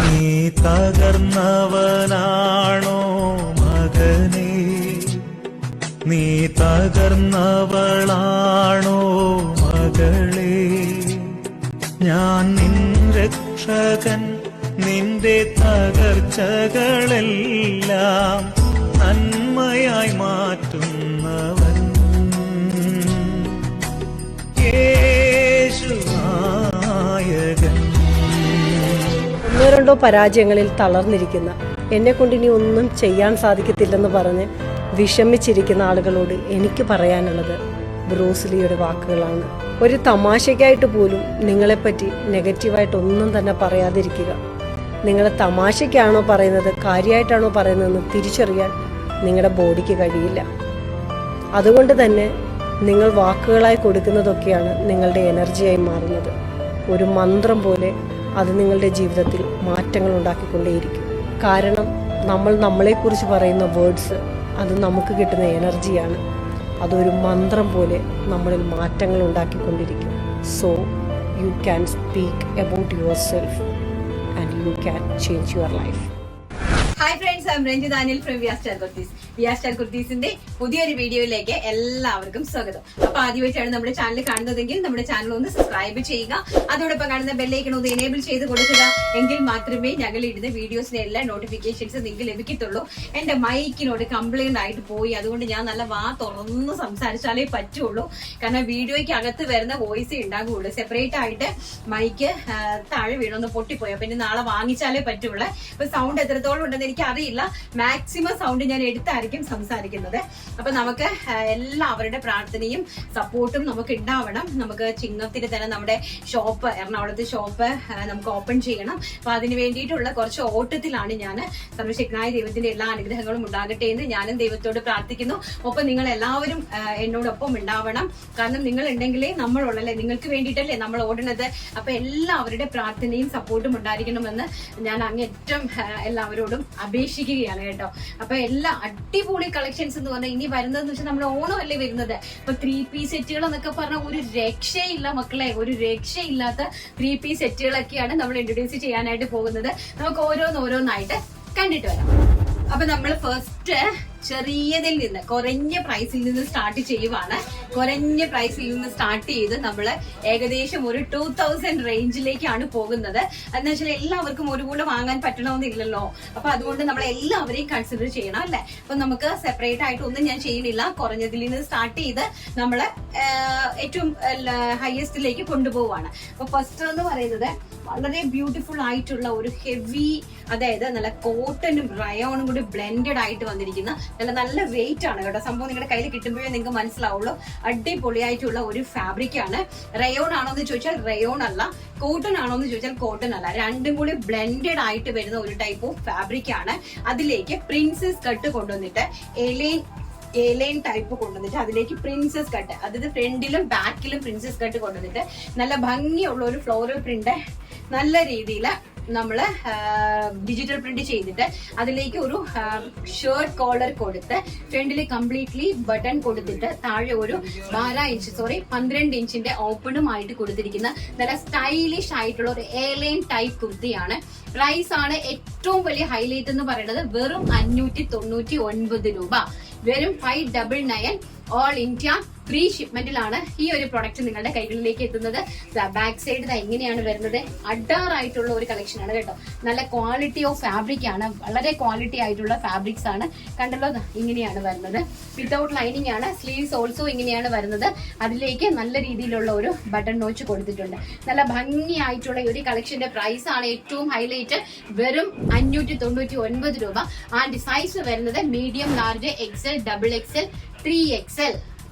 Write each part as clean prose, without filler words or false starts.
നീ തകർന്നവനാണോ മകനേ, നീ തകർന്നവളാണോ മകളേ, ഞാൻ നിൻ രക്ഷകൻ, നിന്റെ തകർച്ചകളെല്ലാം നന്മയായി മാറ്റുന്നവൻ യേശുനായകൻ. ഒന്നോ രണ്ടോ പരാജയങ്ങളിൽ തളർന്നിരിക്കുന്ന, എന്നെ കൊണ്ട് ഇനി ഒന്നും ചെയ്യാൻ സാധിക്കത്തില്ലെന്ന് പറഞ്ഞ് വിഷമിച്ചിരിക്കുന്ന ആളുകളോട് എനിക്ക് പറയാനുള്ളത് ബ്രൂസ് ലീയുടെ വാക്കുകളാണ്. ഒരു തമാശയ്ക്കായിട്ട് പോലും നിങ്ങളെപ്പറ്റി നെഗറ്റീവായിട്ടൊന്നും തന്നെ പറയാതിരിക്കുക. നിങ്ങൾ തമാശയ്ക്കാണോ പറയുന്നത്, കാര്യമായിട്ടാണോ പറയുന്നതെന്ന് തിരിച്ചറിയാൻ നിങ്ങളുടെ ബോഡിക്ക് കഴിയില്ല. അതുകൊണ്ട് തന്നെ നിങ്ങൾ വാക്കുകളായി കൊടുക്കുന്നതൊക്കെയാണ് നിങ്ങളുടെ എനർജിയായി മാറുന്നത്. ഒരു മന്ത്രം പോലെ അത് നിങ്ങളുടെ ജീവിതത്തിൽ മാറ്റങ്ങൾ ഉണ്ടാക്കിക്കൊണ്ടേയിരിക്കും. കാരണം നമ്മൾ നമ്മളെക്കുറിച്ച് പറയുന്ന വേർഡ്സ് അത് നമുക്ക് കിട്ടുന്ന എനർജിയാണ്. അതൊരു മന്ത്രം പോലെ നമ്മളിൽ മാറ്റങ്ങൾ ഉണ്ടാക്കിക്കൊണ്ടിരിക്കും. So you can speak about yourself and you can change your life. Hi friends, I'm Ranjith Daniel from Viya star kurtis. Viya star കുർത്തീസിന്റെ പുതിയൊരു വീഡിയോയിലേക്ക് എല്ലാവർക്കും സ്വാഗതം. അപ്പൊ ആദ്യമായിട്ടാണ് നമ്മുടെ ചാനൽ കാണുന്നതെങ്കിൽ നമ്മുടെ ചാനൽ ഒന്ന് സബ്സ്ക്രൈബ് ചെയ്യുക. അതോടൊപ്പം കാണുന്ന ബെല്ലൈക്കൺ ഒന്ന് എനേബിൾ ചെയ്ത് കൊടുക്കുക. എങ്കിൽ മാത്രമേ ഞങ്ങൾ ഇടുന്ന വീഡിയോസിന്റെ എല്ലാ നോട്ടിഫിക്കേഷൻസ് നിങ്ങൾക്ക് ലഭിക്കത്തുള്ളൂ. എന്റെ മൈക്കിനോട് കംപ്ലൈന്റ് ആയിട്ട് പോയി, അതുകൊണ്ട് ഞാൻ നല്ല വാ തുറന്ന് സംസാരിച്ചാലേ പറ്റുള്ളൂ. കാരണം വീഡിയോയ്ക്ക് അകത്ത് വരുന്ന വോയിസ് ഉണ്ടാകുള്ളൂ. സെപ്പറേറ്റ് ആയിട്ട് മൈക്ക് താഴെ വീണൊന്ന് പൊട്ടിപ്പോയി. അപ്പൊ ഇനി നാളെ വാങ്ങിച്ചാലേ പറ്റുള്ളൂ. ഇപ്പൊ സൗണ്ട് എത്രത്തോളം ഉണ്ടെന്ന് എനിക്ക് അറിയില്ല. മാക്സിമം സൗണ്ട് ഞാൻ എടുത്തായിരിക്കും സംസാരിക്കുന്നത്. അപ്പൊ നമുക്ക് എല്ലാവരുടെ പ്രാർത്ഥനയും സപ്പോർട്ടും നമുക്ക് ഉണ്ടാവണം. നമുക്ക് ചിങ്ങത്തിന് തന്നെ നമ്മുടെ ഷോപ്പ്, എറണാകുളത്ത് ഷോപ്പ് നമുക്ക് ഓപ്പൺ ചെയ്യണം. അപ്പൊ അതിന് വേണ്ടിയിട്ടുള്ള കുറച്ച് ഓട്ടത്തിലാണ് ഞാൻ. സർവശക്തനായ ദൈവത്തിന്റെ എല്ലാ അനുഗ്രഹങ്ങളും ഉണ്ടാകട്ടെ എന്ന് ഞാനും ദൈവത്തോട് പ്രാർത്ഥിക്കുന്നു. ഒപ്പം നിങ്ങൾ എല്ലാവരും എന്നോടൊപ്പം ഉണ്ടാവണം. കാരണം നിങ്ങൾ ഉണ്ടെങ്കിലേ നമ്മളുള്ളല്ലേ, നിങ്ങൾക്ക് വേണ്ടിയിട്ടല്ലേ നമ്മൾ ഓടുന്നത്. അപ്പൊ എല്ലാവരുടെ പ്രാർത്ഥനയും സപ്പോർട്ടും ഉണ്ടായിരിക്കണമെന്ന് ഞാൻ അങ്ങേറ്റം എല്ലാവരോടും അപേക്ഷിക്കുകയാണ് കേട്ടോ. അപ്പൊ എല്ലാ അടിപൊളി കളക്ഷൻസ് എന്ന് പറഞ്ഞാൽ ഇനി വരുന്നതെന്ന് വെച്ചാൽ നമ്മൾ ഓണമല്ലേ വരുന്നത്. ഇപ്പൊ 3 പീസ് സെറ്റുകൾ എന്നൊക്കെ പറഞ്ഞാൽ ഒരു രക്ഷയില്ല മക്കളെ, ഒരു രക്ഷയില്ലാത്ത 3 പീസ് സെറ്റുകളൊക്കെയാണ് നമ്മൾ ഇൻട്രൊഡ്യൂസ് ചെയ്യാനായിട്ട് പോകുന്നത്. നമുക്ക് ഓരോന്നായിട്ട് കണ്ടിട്ട് വരാം. അപ്പൊ നമ്മൾ ഫസ്റ്റ് ചെറിയതിൽ നിന്ന്, കുറഞ്ഞ പ്രൈസിൽ നിന്ന് സ്റ്റാർട്ട് ചെയ്യുവാണ്. കുറഞ്ഞ പ്രൈസിൽ നിന്ന് സ്റ്റാർട്ട് ചെയ്ത് നമ്മൾ ഏകദേശം ഒരു 2000 റേഞ്ചിലേക്കാണ് പോകുന്നത്. എന്ന് വെച്ചാൽ എല്ലാവർക്കും ഒരുപോലെ വാങ്ങാൻ പറ്റണമെന്നില്ലല്ലോ. അപ്പൊ അതുകൊണ്ട് നമ്മൾ എല്ലാവരെയും കൺസിഡർ ചെയ്യണം അല്ലെ. അപ്പൊ നമുക്ക് സെപ്പറേറ്റ് ആയിട്ട് ഒന്നും ഞാൻ ചെയ്യുന്നില്ല. കുറഞ്ഞതിൽ നിന്ന് സ്റ്റാർട്ട് ചെയ്ത് നമ്മള് ഏറ്റവും ഹയസ്റ്റിലേക്ക് കൊണ്ടുപോവാണ്. അപ്പൊ ഫസ്റ്റ് എന്ന് പറയുന്നത് വളരെ ബ്യൂട്ടിഫുൾ ആയിട്ടുള്ള ഒരു ഹെവി, അതായത് നല്ല കോട്ടനും റയോണും കൂടി ബ്ലെൻഡഡ് ആയിട്ട് വന്നിരിക്കുന്ന നല്ല വെയിറ്റ് ആണ് കേട്ടോ. സംഭവം നിങ്ങളുടെ കയ്യിൽ കിട്ടുമ്പോഴേ നിങ്ങൾക്ക് മനസ്സിലാവുള്ളൂ. അടിപൊളിയായിട്ടുള്ള ഒരു ഫാബ്രിക് ആണ്. റയോൺ ആണോ എന്ന് ചോദിച്ചാൽ റയോൺ അല്ല, കോട്ടൺ ആണോ എന്ന് ചോദിച്ചാൽ കോട്ടൺ അല്ല. രണ്ടും കൂടി ബ്ലെൻഡഡ് ആയിട്ട് വരുന്ന ഒരു ടൈപ്പ് ഓഫ് ഫാബ്രിക് ആണ്. അതിലേക്ക് പ്രിൻസസ് കട്ട് കൊണ്ടുവന്നിട്ട് ഏലൈൻ ടൈപ്പ് കൊണ്ടുവന്നിട്ട് അതിലേക്ക് പ്രിൻസസ് കട്ട്, അതായത് ഫ്രണ്ടിലും ബാക്കിലും പ്രിൻസസ് കട്ട് കൊണ്ടുവന്നിട്ട് നല്ല ഭംഗിയുള്ള ഒരു ഫ്ലോറൽ പ്രിന്റ് നല്ല രീതിയിൽ നമ്മള് ഡിജിറ്റൽ പ്രിന്റ് ചെയ്തിട്ട് അതിലേക്ക് ഒരു ഷർട്ട് കോളർ കൊടുത്ത് ഫ്രണ്ടിൽ കംപ്ലീറ്റ്ലി ബട്ടൺ കൊടുത്തിട്ട് താഴെ ഒരു 12 ഇഞ്ചിന്റെ ഓപ്പണുമായിട്ട് കൊടുത്തിരിക്കുന്ന നല്ല സ്റ്റൈലിഷ് ആയിട്ടുള്ള ഒരു എയർലൈൻ ടൈപ്പ് കുർത്തിയാണ്. പ്രൈസ് ആണ് ഏറ്റവും വലിയ ഹൈലൈറ്റ് എന്ന് പറയുന്നത് വെറും 599 രൂപ. വെറും 599 ഓൾ ഇന്ത്യ ഫ്രീ ഷിപ്മെന്റിലാണ് ഈ ഒരു പ്രൊഡക്റ്റ് നിങ്ങളുടെ കൈകളിലേക്ക് എത്തുന്നത്. ബാക്ക് സൈഡ് ഇങ്ങനെയാണ് വരുന്നത്. അഡാറായിട്ടുള്ള ഒരു കളക്ഷൻ ആണ് കേട്ടോ. നല്ല ക്വാളിറ്റി ഓഫ് ഫാബ്രിക് ആണ്, വളരെ ക്വാളിറ്റി ആയിട്ടുള്ള ഫാബ്രിക്സ് ആണ്. കണ്ടല്ലോ, ഇങ്ങനെയാണ് വരുന്നത്. വിത്തൗട്ട് ലൈനിങ് ആണ്. സ്ലീവ്സ് ഓൾസോ ഇങ്ങനെയാണ് വരുന്നത്. അതിലേക്ക് നല്ല രീതിയിലുള്ള ഒരു ബട്ടൺ നോച്ച് കൊടുത്തിട്ടുണ്ട്. നല്ല ഭംഗിയായിട്ടുള്ള ഒരു കളക്ഷന്റെ പ്രൈസ് ആണ് ഏറ്റവും ഹൈലൈറ്റ്. വെറും 599 രൂപ. ആൻഡ് സൈസ് വരുന്നത് medium, large, XL, XXL, 3XL,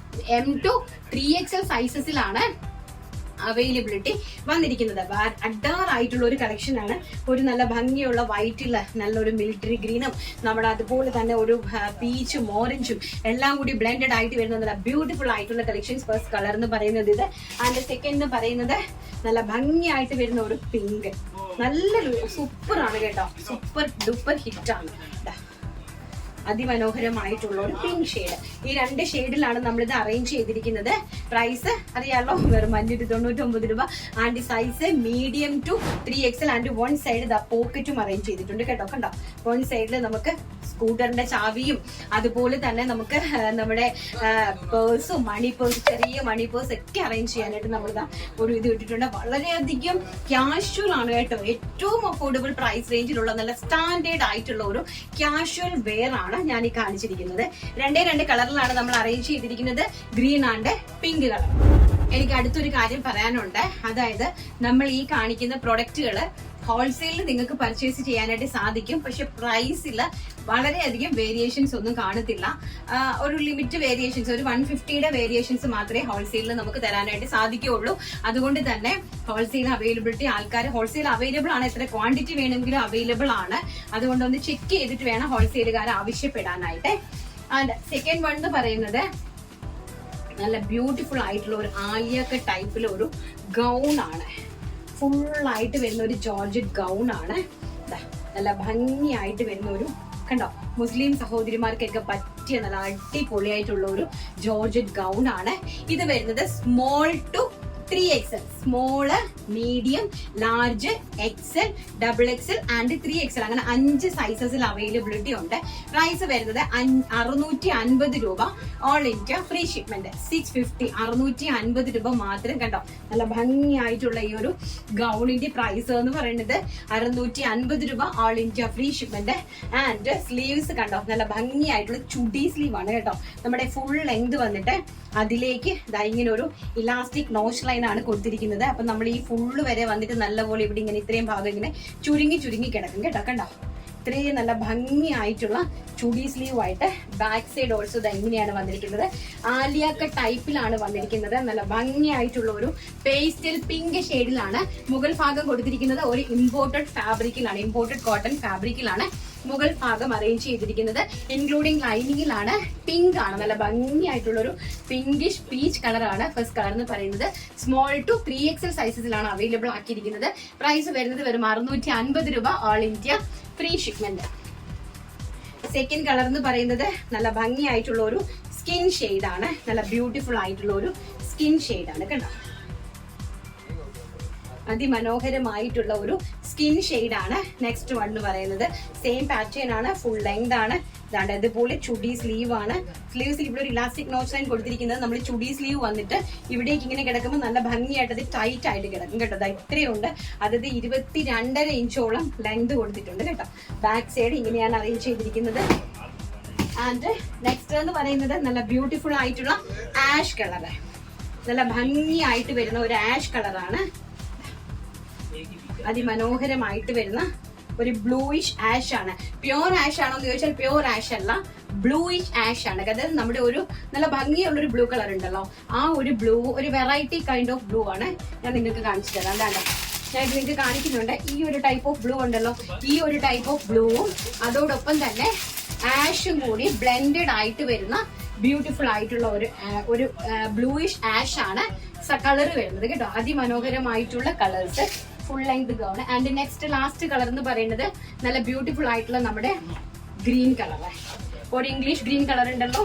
M to 3XL സൈസസിലാണ് അവൈലബിലിറ്റി വന്നിരിക്കുന്നത്. അഡാറായിട്ടുള്ള ഒരു കളക്ഷൻ ആണ്. ഒരു നല്ല ഭംഗിയുള്ള വൈറ്റില് നല്ലൊരു മിലിറ്ററി ഗ്രീനും നമ്മുടെ അതുപോലെ തന്നെ ഒരു പീച്ചും ഓറഞ്ചും എല്ലാം കൂടി ബ്ലെൻഡഡ് ആയിട്ട് വരുന്ന നല്ല ബ്യൂട്ടിഫുൾ ആയിട്ടുള്ള കളക്ഷൻസ്. ഫസ്റ്റ് കളർ എന്ന് പറയുന്നത് ഇത്. ആൻഡ് സെക്കൻഡ് എന്ന് പറയുന്നത് നല്ല ഭംഗിയായിട്ട് വരുന്ന ഒരു പിങ്ക്. നല്ലൊരു സൂപ്പർ ആണ് കേട്ടോ. സൂപ്പർ ഡൂപ്പർ ഹിറ്റ് ആണ്. അതിമനോഹരമായിട്ടുള്ള ഒരു പിങ്ക് ഷെയ്ഡ്. ഈ 2 ഷെയ്ഡിലാണ് നമ്മളിത് അറേഞ്ച് ചെയ്തിരിക്കുന്നത്. പ്രൈസ് അറിയാലോ, വെറും 599 രൂപ. And size medium to 3XL and 1 side പോക്കറ്റും അറേഞ്ച് ചെയ്തിട്ടുണ്ട് കേട്ടോ. കണ്ടോ, 1 സൈഡിൽ നമുക്ക് സ്കൂട്ടറിന്റെ ചാവിയും അതുപോലെ തന്നെ നമുക്ക് നമ്മുടെ പേഴ്സും മണി പേഴ്സ്, ചെറിയ മണി പേഴ്സ് ഒക്കെ അറേഞ്ച് ചെയ്യാനായിട്ട് നമ്മൾ ഒരു ഇത് ഇട്ടിട്ടുണ്ട്. വളരെയധികം ക്യാഷ്വൽ ആണ് കേട്ടോ. ഏറ്റവും അഫോർഡബിൾ പ്രൈസ് റേഞ്ചിലുള്ള നല്ല സ്റ്റാൻഡേർഡ് ആയിട്ടുള്ള ഒരു ക്യാഷ്വൽ വെയർ ആണ് ഞാൻ ഈ കാണിച്ചിരിക്കുന്നത്. 2 കളറിലാണ് നമ്മൾ അറേഞ്ച് ചെയ്തിരിക്കുന്നത്, ഗ്രീൻ ആൻഡ് പിങ്ക് കളർ. എനിക്ക് അടുത്തൊരു കാര്യം പറയാനുണ്ട്. അതായത് നമ്മൾ ഈ കാണിക്കുന്ന പ്രൊഡക്റ്റുകൾ ഹോൾസെയിലിൽ നിങ്ങൾക്ക് പർച്ചേസ് ചെയ്യാനായിട്ട് സാധിക്കും. പക്ഷെ പ്രൈസിൽ വളരെയധികം വേരിയേഷൻസ് ഒന്നും കാണത്തില്ല. ഒരു ലിമിറ്റ് വേരിയേഷൻസ്, ഒരു 150യുടെ വേരിയേഷൻസ് മാത്രമേ ഹോൾസെയിലിൽ നമുക്ക് തരാനായിട്ട് സാധിക്കുകയുള്ളൂ. അതുകൊണ്ട് തന്നെ ഹോൾസെയിൽ അവൈലബിലിറ്റി ആൾക്കാർ ഹോൾസെയിൽ അവൈലബിൾ ആണ്, എത്ര ക്വാണ്ടിറ്റി വേണമെങ്കിലും അവൈലബിൾ ആണ്. അതുകൊണ്ട് ഒന്ന് ചെക്ക് ചെയ്തിട്ട് വേണം ഹോൾസെയിലുകാർ ആവശ്യപ്പെടാനായിട്ട്. ആൻഡ് സെക്കൻഡ് വൺ എന്ന് പറയുന്നത് നല്ല ബ്യൂട്ടിഫുൾ ആയിട്ടുള്ള ഒരു ആലിയ കട്ട് ടൈപ്പിൽ ഒരു ഗൗൺ ആണ്. ഫുള്ളായിട്ട് വരുന്ന ഒരു ജോർജറ്റ് ഗൗൺ ആണ്. നല്ല ഭംഗിയായിട്ട് വരുന്ന ഒരു, കണ്ടോ, മുസ്ലിം സഹോദരിമാർക്കൊക്കെ പറ്റിയ നല്ല അടിപൊളിയായിട്ടുള്ള ഒരു ജോർജറ്റ് ഗൗൺ ആണ്. ഇത് വരുന്നത് small to 3XL, small, medium, large, XL, XXL and 3XL, അങ്ങനെ 5 സൈസസിൽ അവൈലബിലിറ്റി ഉണ്ട്. പ്രൈസ് വരുന്നത് 650 രൂപ. ഓൾ ഇന്ത്യ ഫ്രീ ഷിപ്മെന്റ് 650, 650 രൂപ മാത്രം. കണ്ടോ, നല്ല ഭംഗിയായിട്ടുള്ള ഈ ഒരു ഗൗണിന്റെ പ്രൈസ് എന്ന് പറയുന്നത് 650 രൂപ, all India free shipment. And sleeves കണ്ടോ, നല്ല ഭംഗിയായിട്ടുള്ള ചുടി സ്ലീവ് ആണ് കേട്ടോ. നമ്മുടെ ഫുൾ ലെങ്ത് വന്നിട്ട് അതിലേക്ക് ഇങ്ങനെ ഒരു ഇലാസ്റ്റിക് നോച്ച് ലൈൻ ആണ് കൊടുത്തിരിക്കുന്നത്. അപ്പൊ നമ്മൾ ഈ ഫുള്ള് വരെ വന്നിട്ട് നല്ലപോലെ ഇവിടെ ഇങ്ങനെ ഇത്രയും ഭാഗം ഇങ്ങനെ ചുരുങ്ങി കിടക്കും കേട്ടോ. കണ്ടോ, ഇത്രയും നല്ല ഭംഗിയായിട്ടുള്ള ചുടി സ്ലീവ് ആയിട്ട് ബാക്ക് സൈഡ് ഓൾസോ ഇങ്ങനെയാണ് വന്നിരിക്കുന്നത്. ആലിയ കട്ട് ടൈപ്പിലാണ് വന്നിരിക്കുന്നത്. നല്ല ഭംഗിയായിട്ടുള്ള ഒരു പേസ്റ്റൽ പിങ്ക് ഷെയ്ഡിലാണ് മുകൾ ഭാഗം കൊടുത്തിരിക്കുന്നത്. ഒരു ഇമ്പോർട്ടഡ് ഫാബ്രിക്കിലാണ്, ഇമ്പോർട്ടഡ് കോട്ടൺ ഫാബ്രിക്കിലാണ് മുകൾ ഭാഗം അറേഞ്ച് ചെയ്തിരിക്കുന്നത്. ഇൻക്ലൂഡിംഗ് ലൈനിങ്ങിലാണ്. പിങ്ക് ആണ്, നല്ല ഭംഗിയായിട്ടുള്ള ഒരു പിങ്കിഷ് പീച്ച് കളറാണ് ഫസ്റ്റ് കളർ എന്ന് പറയുന്നത്. സ്മോൾ ടു 3XL സൈസസിലാണ് അവൈലബിൾ ആക്കിയിരിക്കുന്നത്. പ്രൈസ് വരുന്നത് വെറും 650 രൂപ, all India free shipment. Second colour എന്ന് പറയുന്നത് നല്ല ഭംഗിയായിട്ടുള്ള ഒരു സ്കിൻ ഷെയ്ഡ് ആണ്. നല്ല ബ്യൂട്ടിഫുൾ ആയിട്ടുള്ള ഒരു സ്കിൻ ഷെയ്ഡ് ആണ്. കണ്ടോ, അതിമനോഹരമായിട്ടുള്ള ഒരു സ്കിൻ ഷെയ്ഡ് ആണ്. നെക്സ്റ്റ് വൺ എന്ന് പറയുന്നത് സെയിം പാറ്റേൺ ആണ്, ഫുൾ ലെങ്ത് ആണ്. ഇതാണ്ട് അതുപോലെ ചുടി സ്ലീവ് ആണ്. സ്ലീവ്സിൽ ഇവിടെ ഒരു ഇലാസ്റ്റിക് നോച്ച് ലൈൻ കൊടുത്തിരിക്കുന്നത്. നമ്മൾ ചുടി സ്ലീവ് വന്നിട്ട് ഇവിടേക്ക് ഇങ്ങനെ കിടക്കുമ്പോൾ നല്ല ഭംഗിയായിട്ട് അത് ടൈറ്റ് ആയിട്ട് കിടക്കും കേട്ടോ. അത് ഇത്രയുണ്ട്, അതായത് 22.5 ഇഞ്ചോളം ലെങ്ത് കൊടുത്തിട്ടുണ്ട് കേട്ടോ. ബാക്ക് സൈഡ് ഇങ്ങനെയാണ് അറേഞ്ച് ചെയ്തിരിക്കുന്നത്. ആൻഡ് നെക്സ്റ്റ് എന്ന് പറയുന്നത് നല്ല ബ്യൂട്ടിഫുൾ ആയിട്ടുള്ള ആഷ് കളർ, നല്ല ഭംഗിയായിട്ട് വരുന്ന ഒരു ആഷ് കളറാണ്. അതിമനോഹരമായിട്ട് വരുന്ന ഒരു ബ്ലൂയിഷ് ആഷ് ആണ്. പ്യോർ ആഷ് ആണോ എന്ന് ചോദിച്ചാൽ പ്യോർ ആഷ് അല്ല, ബ്ലൂയിഷ് ആഷ് ആണ്. അതായത് നമ്മുടെ ഒരു നല്ല ഭംഗിയുള്ള ഒരു ബ്ലൂ കളർ ഉണ്ടല്ലോ, ആ ഒരു ബ്ലൂ, ഒരു വെറൈറ്റി കൈൻഡ് ഓഫ് ബ്ലൂ ആണ് ഞാൻ നിങ്ങൾക്ക് കാണിച്ചു തരാം. അതാണ് ഞാൻ നിങ്ങൾക്ക് കാണിക്കുന്നുണ്ട്. ഈ ഒരു ടൈപ്പ് ഓഫ് ബ്ലൂ ഉണ്ടല്ലോ, ഈ ഒരു ടൈപ്പ് ഓഫ് ബ്ലൂവും അതോടൊപ്പം തന്നെ ആഷും കൂടി ബ്ലെൻഡഡ് ആയിട്ട് വരുന്ന ബ്യൂട്ടിഫുൾ ആയിട്ടുള്ള ഒരു ബ്ലൂയിഷ് ആഷ് ആണ് കളർ വരുന്നത് കേട്ടോ. അതിമനോഹരമായിട്ടുള്ള colours, full length gown. And next last colour എന്ന് പറയുന്നത് നല്ല ബ്യൂട്ടിഫുൾ ആയിട്ടുള്ള നമ്മുടെ ഗ്രീൻ കളർ. ഒരു ഇംഗ്ലീഷ് ഗ്രീൻ കളർ ഉണ്ടല്ലോ,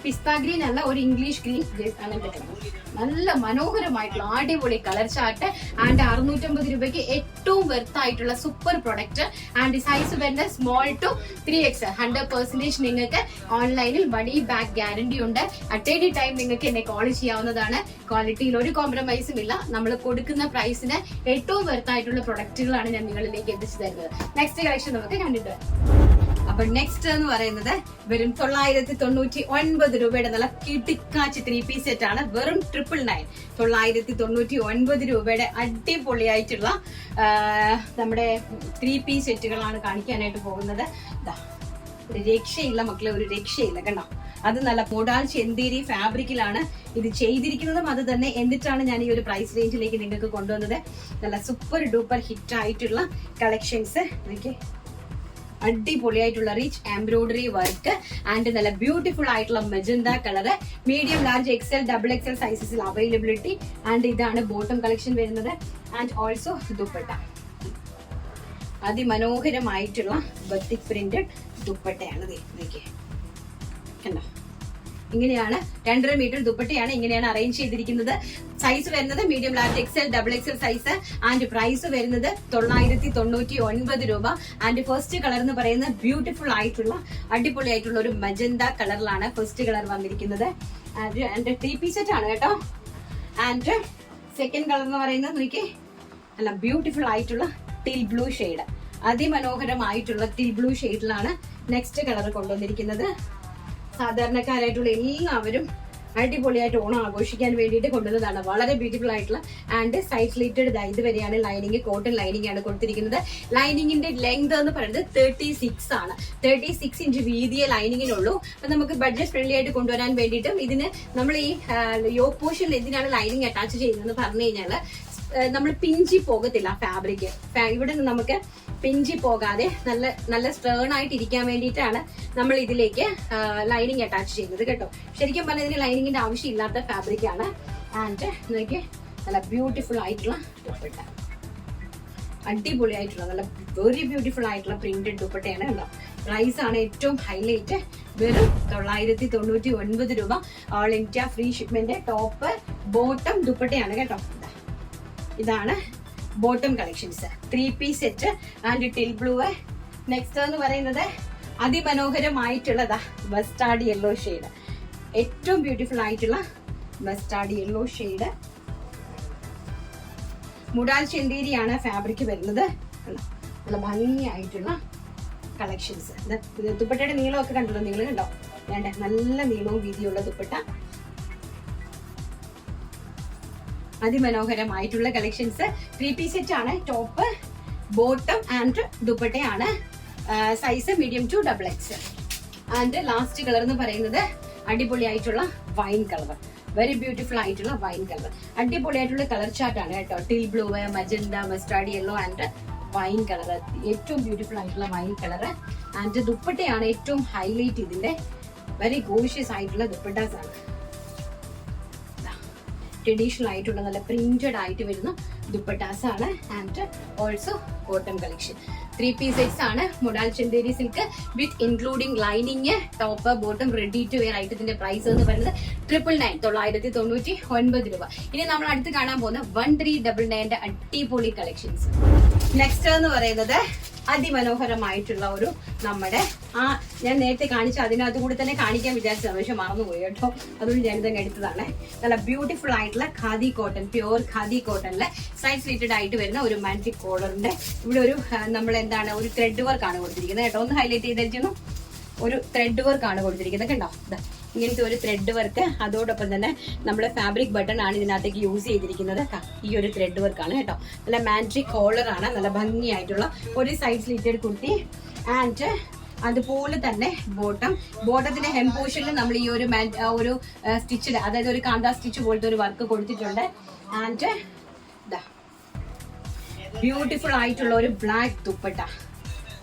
പിസ്ത ഗ്രീൻ അല്ല, ഒരു ഇംഗ്ലീഷ് ഗ്രീൻ, അങ്ങനത്തെ കളർ. നല്ല മനോഹരമായിട്ടുള്ള അടിപൊളി കളർ ചാർട്ട്. ആൻഡ് 650 രൂപയ്ക്ക് ഏറ്റവും വെർത്ത് ആയിട്ടുള്ള സൂപ്പർ പ്രൊഡക്റ്റ്. ആൻഡ് സൈസ് വരുന്നത് സ്മോൾ ടു 3XL. 100% നിങ്ങൾക്ക് ഓൺലൈനിൽ മണി ബാക്ക് ഗ്യാരണ്ടി ഉണ്ട്. അറ്റ് എനി ടൈം നിങ്ങൾക്ക് എന്നെ കോൾ ചെയ്യാവുന്നതാണ്. ക്വാളിറ്റിയിൽ ഒരു കോംപ്രമൈസും ഇല്ല. നമ്മൾ കൊടുക്കുന്ന പ്രൈസിന് ഏറ്റവും വെർത്ത് ആയിട്ടുള്ള പ്രൊഡക്റ്റുകളാണ് ഞാൻ നിങ്ങളിലേക്ക് എത്തിച്ചു തരുന്നത്. നെക്സ്റ്റ് കളക്ഷൻ നമുക്ക് കണ്ടിട്ട് വരാം. അപ്പൊ നെക്സ്റ്റ് എന്ന് പറയുന്നത് വെറും 999 രൂപയുടെ നല്ല കിടിക്കാച്ച് 3 പീസ് സെറ്റ് ആണ്. വെറും 999, 999 രൂപയുടെ അടിപൊളിയായിട്ടുള്ള നമ്മുടെ 3 പീസ് സെറ്റുകളാണ് കാണിക്കാനായിട്ട് പോകുന്നത്. ഒരു രക്ഷയില്ല മക്കളെ, ഒരു രക്ഷയില്ല. കണ്ടോ, അത് നല്ല മോഡാൾ ചെന്തേരി ഫാബ്രിക്കിലാണ് ഇത് ചെയ്തിരിക്കുന്നതും. അത് തന്നെ എന്നിട്ടാണ് ഞാൻ ഈ ഒരു പ്രൈസ് റേഞ്ചിലേക്ക് നിങ്ങൾക്ക് കൊണ്ടുവന്നത്. നല്ല സൂപ്പർ ഡൂപ്പർ ഹിറ്റ് ആയിട്ടുള്ള കളക്ഷൻസ്. എനിക്ക് അടിപൊളിയായിട്ടുള്ള റിച്ച് എംബ്രോയിഡറി വർക്ക് ആൻഡ് നല്ല ബ്യൂട്ടിഫുൾ ആയിട്ടുള്ള magenta colour. Medium, large, XL, XXL സൈസസിൽ അവൈലബിലിറ്റി. ആൻഡ് ഇതാണ് ബോട്ടം കളക്ഷൻ വരുന്നത്. And also dupatta. അതിമനോഹരമായിട്ടുള്ള ബത്തിക് പ്രിന്റഡ് ദുപ്പട്ടയാണ്. കണ്ടോ, ഇങ്ങനെയാണ് 2.5 മീറ്റർ ദുപ്പട്ടയാണ്. ഇങ്ങനെയാണ് അറേഞ്ച് ചെയ്തിരിക്കുന്നത്. സൈസ് വരുന്നത് medium, large, XL, double XL size. And price വരുന്നത് 999 രൂപ. ആൻഡ് ഫസ്റ്റ് കളർ എന്ന് പറയുന്നത് ബ്യൂട്ടിഫുൾ ആയിട്ടുള്ള അടിപൊളിയായിട്ടുള്ള ഒരു മജന്ത കളറിലാണ് ഫസ്റ്റ് കളർ വന്നിരിക്കുന്നത്. ആൻഡ് 3 പീസ് സെറ്റ് ആണ് കേട്ടോ. ആൻഡ് സെക്കൻഡ് കളർ എന്ന് പറയുന്നത് നോക്കിയേ, അല്ല ബ്യൂട്ടിഫുൾ ആയിട്ടുള്ള ടീൽ ബ്ലൂ ഷെയ്ഡ്, അതിമനോഹരമായിട്ടുള്ള ടീൽ ബ്ലൂ ഷെയ്ഡിലാണ് നെക്സ്റ്റ് കളർ കൊണ്ടുവന്നിരിക്കുന്നത്. സാധാരണക്കാരായിട്ടുള്ള എല്ലാവരും അടിപൊളിയായിട്ട് ഓണം ആഘോഷിക്കാൻ വേണ്ടിയിട്ട് കൊണ്ടുവന്നതാണ്. വളരെ ബ്യൂട്ടിഫുൾ ആയിട്ടുള്ള ആൻഡ് സൈഡ് സ്ലിറ്റഡ് ഇതുവരെയാണ് ലൈനിങ്, കോട്ടൺ ലൈനിങ് ആണ് കൊടുത്തിരിക്കുന്നത്. ലൈനിങ്ങിന്റെ ലെങ്ത് എന്ന് പറയുന്നത് 36 ആണ്. 36 ഇഞ്ച് വീതിയെ ലൈനിങ്ങിനുള്ളൂ. അപ്പൊ നമുക്ക് ബഡ്ജറ്റ് ഫ്രണ്ട്ലി ആയിട്ട് കൊണ്ടുവരാൻ വേണ്ടിയിട്ടും ഇതിന് നമ്മൾ ഈ യോക്ക് പോർഷനിൽ എന്തിനാണ് ലൈനിങ് അറ്റാച്ച് ചെയ്യുന്നതെന്ന് പറഞ്ഞു കഴിഞ്ഞാൽ നമ്മൾ പിഞ്ചി പോകത്തില്ല ഫാബ്രിക്. ഇവിടെ നിന്ന് നമുക്ക് പിഞ്ചി പോകാതെ നല്ല സ്റ്റേൺ ആയിട്ട് ഇരിക്കാൻ വേണ്ടിയിട്ടാണ് നമ്മൾ ഇതിലേക്ക് ലൈനിങ് അറ്റാച്ച് ചെയ്യുന്നത് കേട്ടോ. ശരിക്കും പറഞ്ഞാൽ ഇതിന് ലൈനിങ്ങിന്റെ ആവശ്യമില്ലാത്ത ഫാബ്രിക് ആണ്. ആൻഡ് നോക്കിയേ, നല്ല ബ്യൂട്ടിഫുൾ ആയിട്ടുള്ള ദുപ്പട്ട, അടിപൊളിയായിട്ടുള്ള നല്ല വെരി ബ്യൂട്ടിഫുൾ ആയിട്ടുള്ള പ്രിന്റഡ് ദുപ്പട്ടയാണ് കേട്ടോ. പ്രൈസ് ആണ് ഏറ്റവും ഹൈലൈറ്റ്, വെറും 999 രൂപ. All India free shipment. Top bottom ദുപ്പട്ടയാണ് കേട്ടോ. ഇതാണ് bottom collections, 3 piece set and teal blue. Next എന്ന് പറയുന്നത് അതിമനോഹരമായിട്ടുള്ളതാ മസ്റ്റാർഡ് യെല്ലോ ഷെയ്ഡ്, ഏറ്റവും ബ്യൂട്ടിഫുൾ ആയിട്ടുള്ള മസ്റ്റാർഡ് യെല്ലോ ഷെയ്ഡ്. മുടാൽ ചെന്തേരിയാണ് ഫാബ്രിക് വരുന്നത്. നല്ല ഭംഗിയായിട്ടുള്ള കളക്ഷൻസ്. ദുപ്പട്ടയുടെ നീളമൊക്കെ കണ്ടല്ലോ നിങ്ങൾ, കണ്ടോ? വേണ്ട, നല്ല നീളവും വീതിയുള്ള ദുപ്പട്ട, അതിമനോഹരമായിട്ടുള്ള കളക്ഷൻസ്. 3 പീസ് സെറ്റ് ആണ്. ടോപ്പ് ബോട്ടം ആൻഡ് ദുപ്പട്ടയാണ്. Size medium to double X. And last colour എന്ന് പറയുന്നത് അടിപൊളിയായിട്ടുള്ള വൈൻ കളർ, വെരി ബ്യൂട്ടിഫുൾ ആയിട്ടുള്ള വൈൻ കളർ. അടിപൊളിയായിട്ടുള്ള കളർ ചാർട്ടാണ് കേട്ടോ. Teal blue, magenta, mustard yellow and wine colour, ഏറ്റവും ബ്യൂട്ടിഫുൾ ആയിട്ടുള്ള വൈൻ കളർ. ആൻഡ് ദുപ്പട്ടയാണ് ഏറ്റവും ഹൈലൈറ്റ്. ഇതിന്റെ വെരി ഗോഷ്യസ് ആയിട്ടുള്ള ദുപ്പട്ടാസ് ആണ്. ട്രഡീഷണൽ ആയിട്ടുള്ള നല്ല പ്രിന്റഡ് ആയിട്ട് വരുന്ന ദുപ്പട്ടാസ് ആണ്. And also cotton collection. 3 piece sets ആണ്. മുടാൽ Chanderi silk with including lining, top bottom ready to wear ആയിട്ട് ഇതിന്റെ പ്രൈസ് എന്ന് പറയുന്നത് 999 രൂപ. ഇനി നമ്മൾ അടുത്ത് കാണാൻ പോകുന്ന 1399 അടിപൊളി കളക്ഷൻസ്. നെക്സ്റ്റ് എന്ന് പറയുന്നത് അതിമനോഹരമായിട്ടുള്ള ഒരു നമ്മുടെ ഞാൻ നേരത്തെ കാണിച്ച അതിനകത്ത് കൂടി തന്നെ കാണിക്കാൻ വിചാരിച്ചതാണ്, പക്ഷെ മറന്നുപോയി കേട്ടോ. അതുകൊണ്ട് ഞാനിതങ്ങ് എടുത്തതാണ്. നല്ല ബ്യൂട്ടിഫുൾ ആയിട്ടുള്ള ഖാദി കോട്ടൺ, പ്യുവർ ഖാദി കോട്ടണിലെ സൈഡ് സ്ലിറ്റഡ് ആയിട്ട് വരുന്ന ഒരു മാൻറ്റിക് കോളറിന്റെ ഇവിടെ ഒരു നമ്മൾ എന്താണ് ഒരു ത്രെഡ് വർക്ക് ആണ് കൊടുത്തിരിക്കുന്നത് കേട്ടോ. ഒന്ന് ഹൈലൈറ്റ് ചെയ്തിരിക്കുന്നു, ഒരു ത്രെഡ് വർക്ക് ആണ് കൊടുത്തിരിക്കുന്നത് കണ്ടോ. ഇങ്ങനത്തെ ഒരു ത്രെഡ് വർക്ക്, അതോടൊപ്പം തന്നെ നമ്മുടെ ഫാബ്രിക് ബട്ടൺ ആണ് ഇതിനകത്തേക്ക് യൂസ് ചെയ്തിരിക്കുന്നത്. ഈ ഒരു ത്രെഡ് വർക്ക് ആണ് കേട്ടോ. നല്ല മാൻറ്റിക് കോളർ ആണ്, നല്ല ഭംഗിയായിട്ടുള്ള ഒരു സൈഡ് സ്ലിറ്റഡ് കുർത്തി. ആൻഡ് അതുപോലെ തന്നെ ബോട്ടത്തിന്റെ ഹെം പോർഷനിൽ നമ്മൾ ഈ ഒരു സ്റ്റിച്ചിൽ, അതായത് ഒരു കാന്ത സ്റ്റിച്ച് പോലത്തെ ഒരു വർക്ക് കൊടുത്തിട്ടുണ്ട്. ആൻഡ് ബ്യൂട്ടിഫുൾ ആയിട്ടുള്ള ഒരു ബ്ലാക്ക് ദുപ്പട്ട,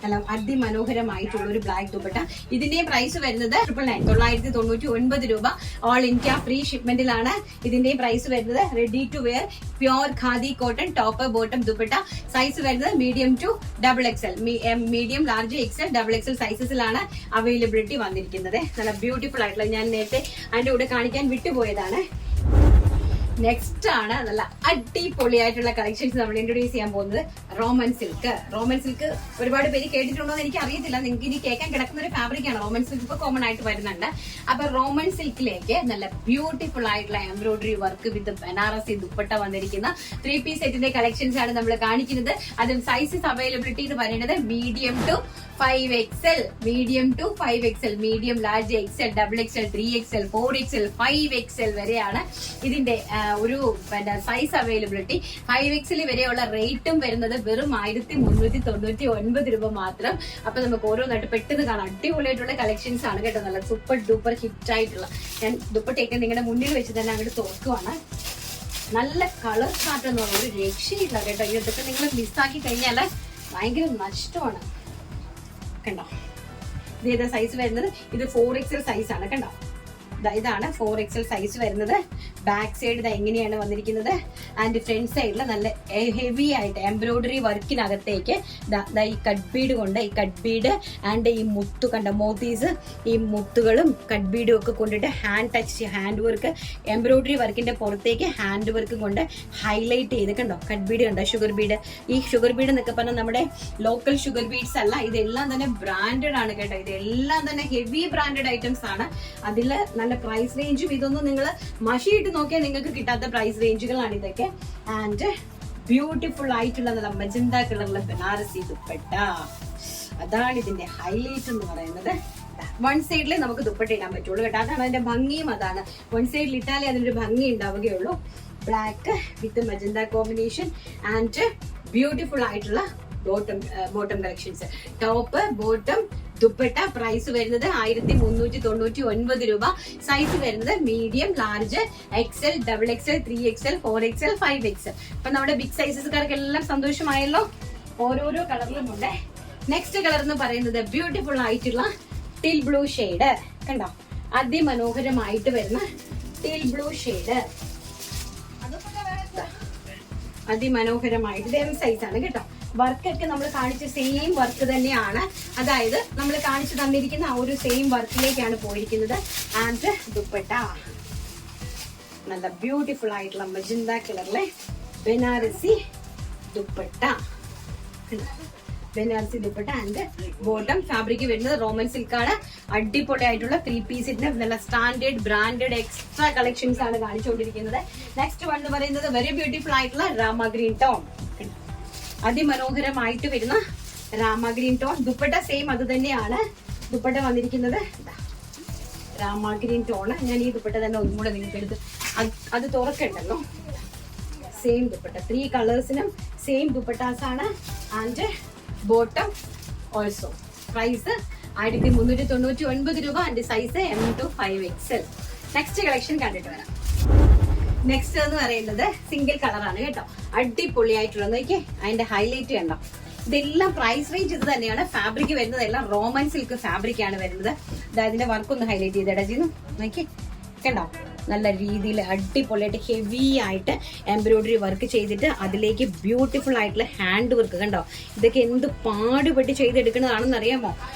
നല്ല അതിമനോഹരമായിട്ടുള്ള ഒരു ബ്ലാക്ക് ദുപ്പട്ട. ഇതിന്റെയും പ്രൈസ് വരുന്നത് 999 രൂപ. ഓൾ ഇന്ത്യ ഫ്രീ ഷിപ്മെന്റിലാണ് ഇതിന്റെയും പ്രൈസ് വരുന്നത്. Ready to wear pure khadi cotton, top bottom dupatta. Size വരുന്നത് medium to double XL, medium, large, XL, double XL സൈസസിലാണ് അവൈലബിലിറ്റി വന്നിരിക്കുന്നത്. നല്ല ബ്യൂട്ടിഫുൾ ആയിട്ടുള്ള, ഞാൻ നേരത്തെ അതിന്റെ കൂടെ കാണിക്കാൻ വിട്ടുപോയതാണ്. നെക്സ്റ്റ് ആണ് നല്ല അടിപൊളിയായിട്ടുള്ള കളക്ഷൻസ് നമ്മൾ ഇൻട്രൊഡ്യൂസ് ചെയ്യാൻ പോകുന്നത് റോമൻ സിൽക്ക്. റോമൻ സിൽക്ക് ഒരുപാട് പേര് കേട്ടിട്ടുണ്ടോ എന്ന് എനിക്ക് അറിയത്തില്ല. നിങ്ങൾക്ക് ഇനി കേൾക്കാൻ കിടക്കുന്ന ഒരു ഫാബ്രിക് ആണ്. റോമൻ സിൽക്ക് ഇപ്പൊ കോമൺ ആയിട്ട് വരുന്നുണ്ട്. അപ്പൊ റോമൻ സിൽക്കിലേക്ക് നല്ല ബ്യൂട്ടിഫുൾ ആയിട്ടുള്ള embroidery work with Banarasi dupatta വന്നിരിക്കുന്ന 3 പീസ് സെറ്റിന്റെ കളക്ഷൻസ് ആണ് നമ്മൾ കാണിക്കുന്നത്. അതും സൈസസ് അവൈലബിലിറ്റി എന്ന് പറയുന്നത് medium to 5XL, medium to 5XL, medium, large, XL, double XL, 3XL, 4XL, 5XL വരെയാണ് ഇതിന്റെ ഒരു സൈസ് അവൈലബിലിറ്റി. 5XL വരെയുള്ള റേറ്റും വരുന്നത് വെറും 1399 രൂപ മാത്രം. അപ്പൊ നമുക്ക് ഓരോന്നായിട്ട് പെട്ടെന്ന് കാണാം. അടിപൊളിയായിട്ടുള്ള കളക്ഷൻസ് ആണ് കേട്ടോ. നല്ല സൂപ്പർ ഡൂപ്പർ ഹിറ്റ് ആയിട്ടുള്ള, ഞാൻ ദുപ്പട്ടയൊക്കെ നിങ്ങളുടെ മുന്നിൽ വെച്ച് തന്നെ അങ്ങോട്ട് തുറക്കുവാണ്. നല്ല കളർ ചാർട്ട് എന്ന് പറഞ്ഞ ഒരു രക്ഷയില്ല കേട്ടോ. ഇതൊക്കെ നിങ്ങൾ മിസ്സാക്കി കഴിഞ്ഞാൽ ഭയങ്കര നഷ്ടമാണ്. കണ്ടോ, ഇത് ഏതാ സൈസ് വരുന്നത്? ഇത് 4XL സൈസ് ആണ്. കണ്ടോ, ഇതാണ് 4XL സൈസ് വരുന്നത്. ബാക്ക് സൈഡ് ഇത് എങ്ങനെയാണ് വന്നിരിക്കുന്നത്. ആൻഡ് ഫ്രണ്ട് സൈഡിൽ നല്ല ഹെവി ആയിട്ട് എംബ്രോയിഡറി വർക്കിനകത്തേക്ക് ഈ കട്ട് ബീഡ് കൊണ്ട് ഈ കട്ട് ബീഡ് ആൻഡ് ഈ മുത്തു കണ്ട മോത്തീസ്, ഈ മുത്തുകളും കട്ട് ബീഡും ഒക്കെ കൊണ്ടിട്ട് hand touch hand work embroidery വർക്കിന്റെ പുറത്തേക്ക് ഹാൻഡ് വർക്ക് കൊണ്ട് ഹൈലൈറ്റ് ചെയ്ത് കണ്ടോ. കട്ട് ബീഡ് കണ്ടോ, ഷുഗർ ബീഡ്. ഈ ഷുഗർ ബീഡ് എന്നൊക്കെ പറഞ്ഞാൽ നമ്മുടെ ലോക്കൽ ഷുഗർ ബീഡ്സ് അല്ല, ഇതെല്ലാം തന്നെ ബ്രാൻഡഡ് ആണ് കേട്ടോ. ഇതെല്ലാം തന്നെ ഹെവി ബ്രാൻഡഡ് ഐറ്റംസ് ആണ്. അതിൽ നല്ല പ്രൈസ് റേഞ്ചും ഇതൊന്നും നിങ്ങൾ മഷിയിട്ട് നോക്കിയാൽ നിങ്ങൾക്ക് കിട്ടാത്ത പ്രൈസ് റേഞ്ചുകളാണ് ഇതൊക്കെ. ആൻഡ് ബ്യൂട്ടിഫുൾ ആയിട്ടുള്ള നല്ല മജന്ത കളറിലെ ബനാറസി ദുപ്പട്ട, അതാണ് ഇതിന്റെ ഹൈലൈറ്റ് എന്ന് പറയുന്നത്. വൺ സൈഡിൽ നമുക്ക് ദുപ്പട്ട ഇടാൻ പറ്റുള്ളൂ കേട്ടോ, അതാണ് അതിന്റെ ഭംഗിയും. അതാണ് വൺ സൈഡിൽ ഇട്ടാലേ അതിനൊരു ഭംഗി ഉണ്ടാവുകയുള്ളൂ. Black with magenta combination and beautiful ആയിട്ടുള്ള bottom collections. Top, bottom, dupatta. Price വരുന്നത് 1399 രൂപ. സൈസ് വരുന്നത് medium, large, XL, XXL, 3XL, 4XL, 5XL. അപ്പൊ നമ്മുടെ ബിഗ് സൈസസ്കാർക്ക് എല്ലാം സന്തോഷമായല്ലോ. ഓരോരോ കളറിലും ഉണ്ട്. നെക്സ്റ്റ് കളർ എന്ന് പറയുന്നത് ബ്യൂട്ടിഫുൾ ആയിട്ടുള്ള ടീൽ ബ്ലൂ ഷെയ്ഡ് കണ്ടോ. അതിമനോഹരമായിട്ട് വരുന്ന ടീൽ ബ്ലൂ ഷെയ്ഡ്, അതിമനോഹരമായിട്ട് ഇതേ സൈസാണ് കേട്ടോ. വർക്കൊക്കെ നമ്മൾ കാണിച്ച സെയിം വർക്ക് തന്നെയാണ്, അതായത് നമ്മൾ കാണിച്ചു തന്നിരിക്കുന്ന ആ ഒരു സെയിം വർക്കിലേക്കാണ് പോയിരിക്കുന്നത്. ആൻഡ് ദുപ്പട്ട നല്ല ബ്യൂട്ടിഫുൾ ആയിട്ടുള്ള മജന്ത കളറിലെ Banarasi dupatta, Banarasi dupatta. And bottom fabric വരുന്നത് റോമൻ സിൽക്ക് ആണ്. അടിപൊളി ആയിട്ടുള്ള 3 പീസിന്റെ നല്ല സ്റ്റാൻഡേർഡ് ബ്രാൻഡഡ് എക്സ്ട്രാ കളക്ഷൻസ് ആണ് കാണിച്ചുകൊണ്ടിരിക്കുന്നത്. നെക്സ്റ്റ് വൺ എന്ന് പറയുന്നത് വെരി ബ്യൂട്ടിഫുൾ ആയിട്ടുള്ള രാമ ഗ്രീൻ ടോൺ, അതിമനോഹരമായിട്ട് വരുന്ന Rama green tone. Dupatta same അത് തന്നെയാണ്. ദുപ്പട്ട വന്നിരിക്കുന്നത് രാമ ഗ്രീൻ ടോൺ. ഞാൻ ഈ ദുപ്പട്ട തന്നെ ഒന്നും കൂടെ നിങ്ങൾക്ക് എടുത്ത് അത് തുറക്കണ്ടല്ലോ. സെയിം ദുപ്പട്ട, 3 കളേഴ്സിനും സെയിം ദുപ്പട്ടാസ് ആണ്. And bottom also. പ്രൈസ് 1399 രൂപ. And size M to 5XL. Next collection കണ്ടിട്ട് വരാം. നെക്സ്റ്റ് എന്ന് പറയുന്നത് സിംഗിൾ കളറാണ് കേട്ടോ. അടിപൊളിയായിട്ടുള്ള നോക്കിയേ, അതിന്റെ ഹൈലൈറ്റ് കണ്ടോ. ഇതെല്ലാം പ്രൈസ് റേഞ്ച് ഇത് തന്നെയാണ്. ഫാബ്രിക് വരുന്നത് എല്ലാം റോമൻ സിൽക്ക് ഫാബ്രിക് ആണ് വരുന്നത്. അതിന്റെ വർക്ക് ഒന്ന് ഹൈലൈറ്റ് ചെയ്തേടാ ചെയ്യുന്നു നോക്കിയേ കണ്ടോ. നല്ല രീതിയിൽ അടിപൊളിയായിട്ട് ഹെവി ആയിട്ട് എംബ്രോയിഡറി വർക്ക് ചെയ്തിട്ട് അതിലേക്ക് ബ്യൂട്ടിഫുൾ ആയിട്ടുള്ള ഹാൻഡ് വർക്ക് കണ്ടോ. ഇതൊക്കെ എന്ത് പാടുപെട്ട് ചെയ്തെടുക്കുന്നതാണെന്ന് അറിയാമോ.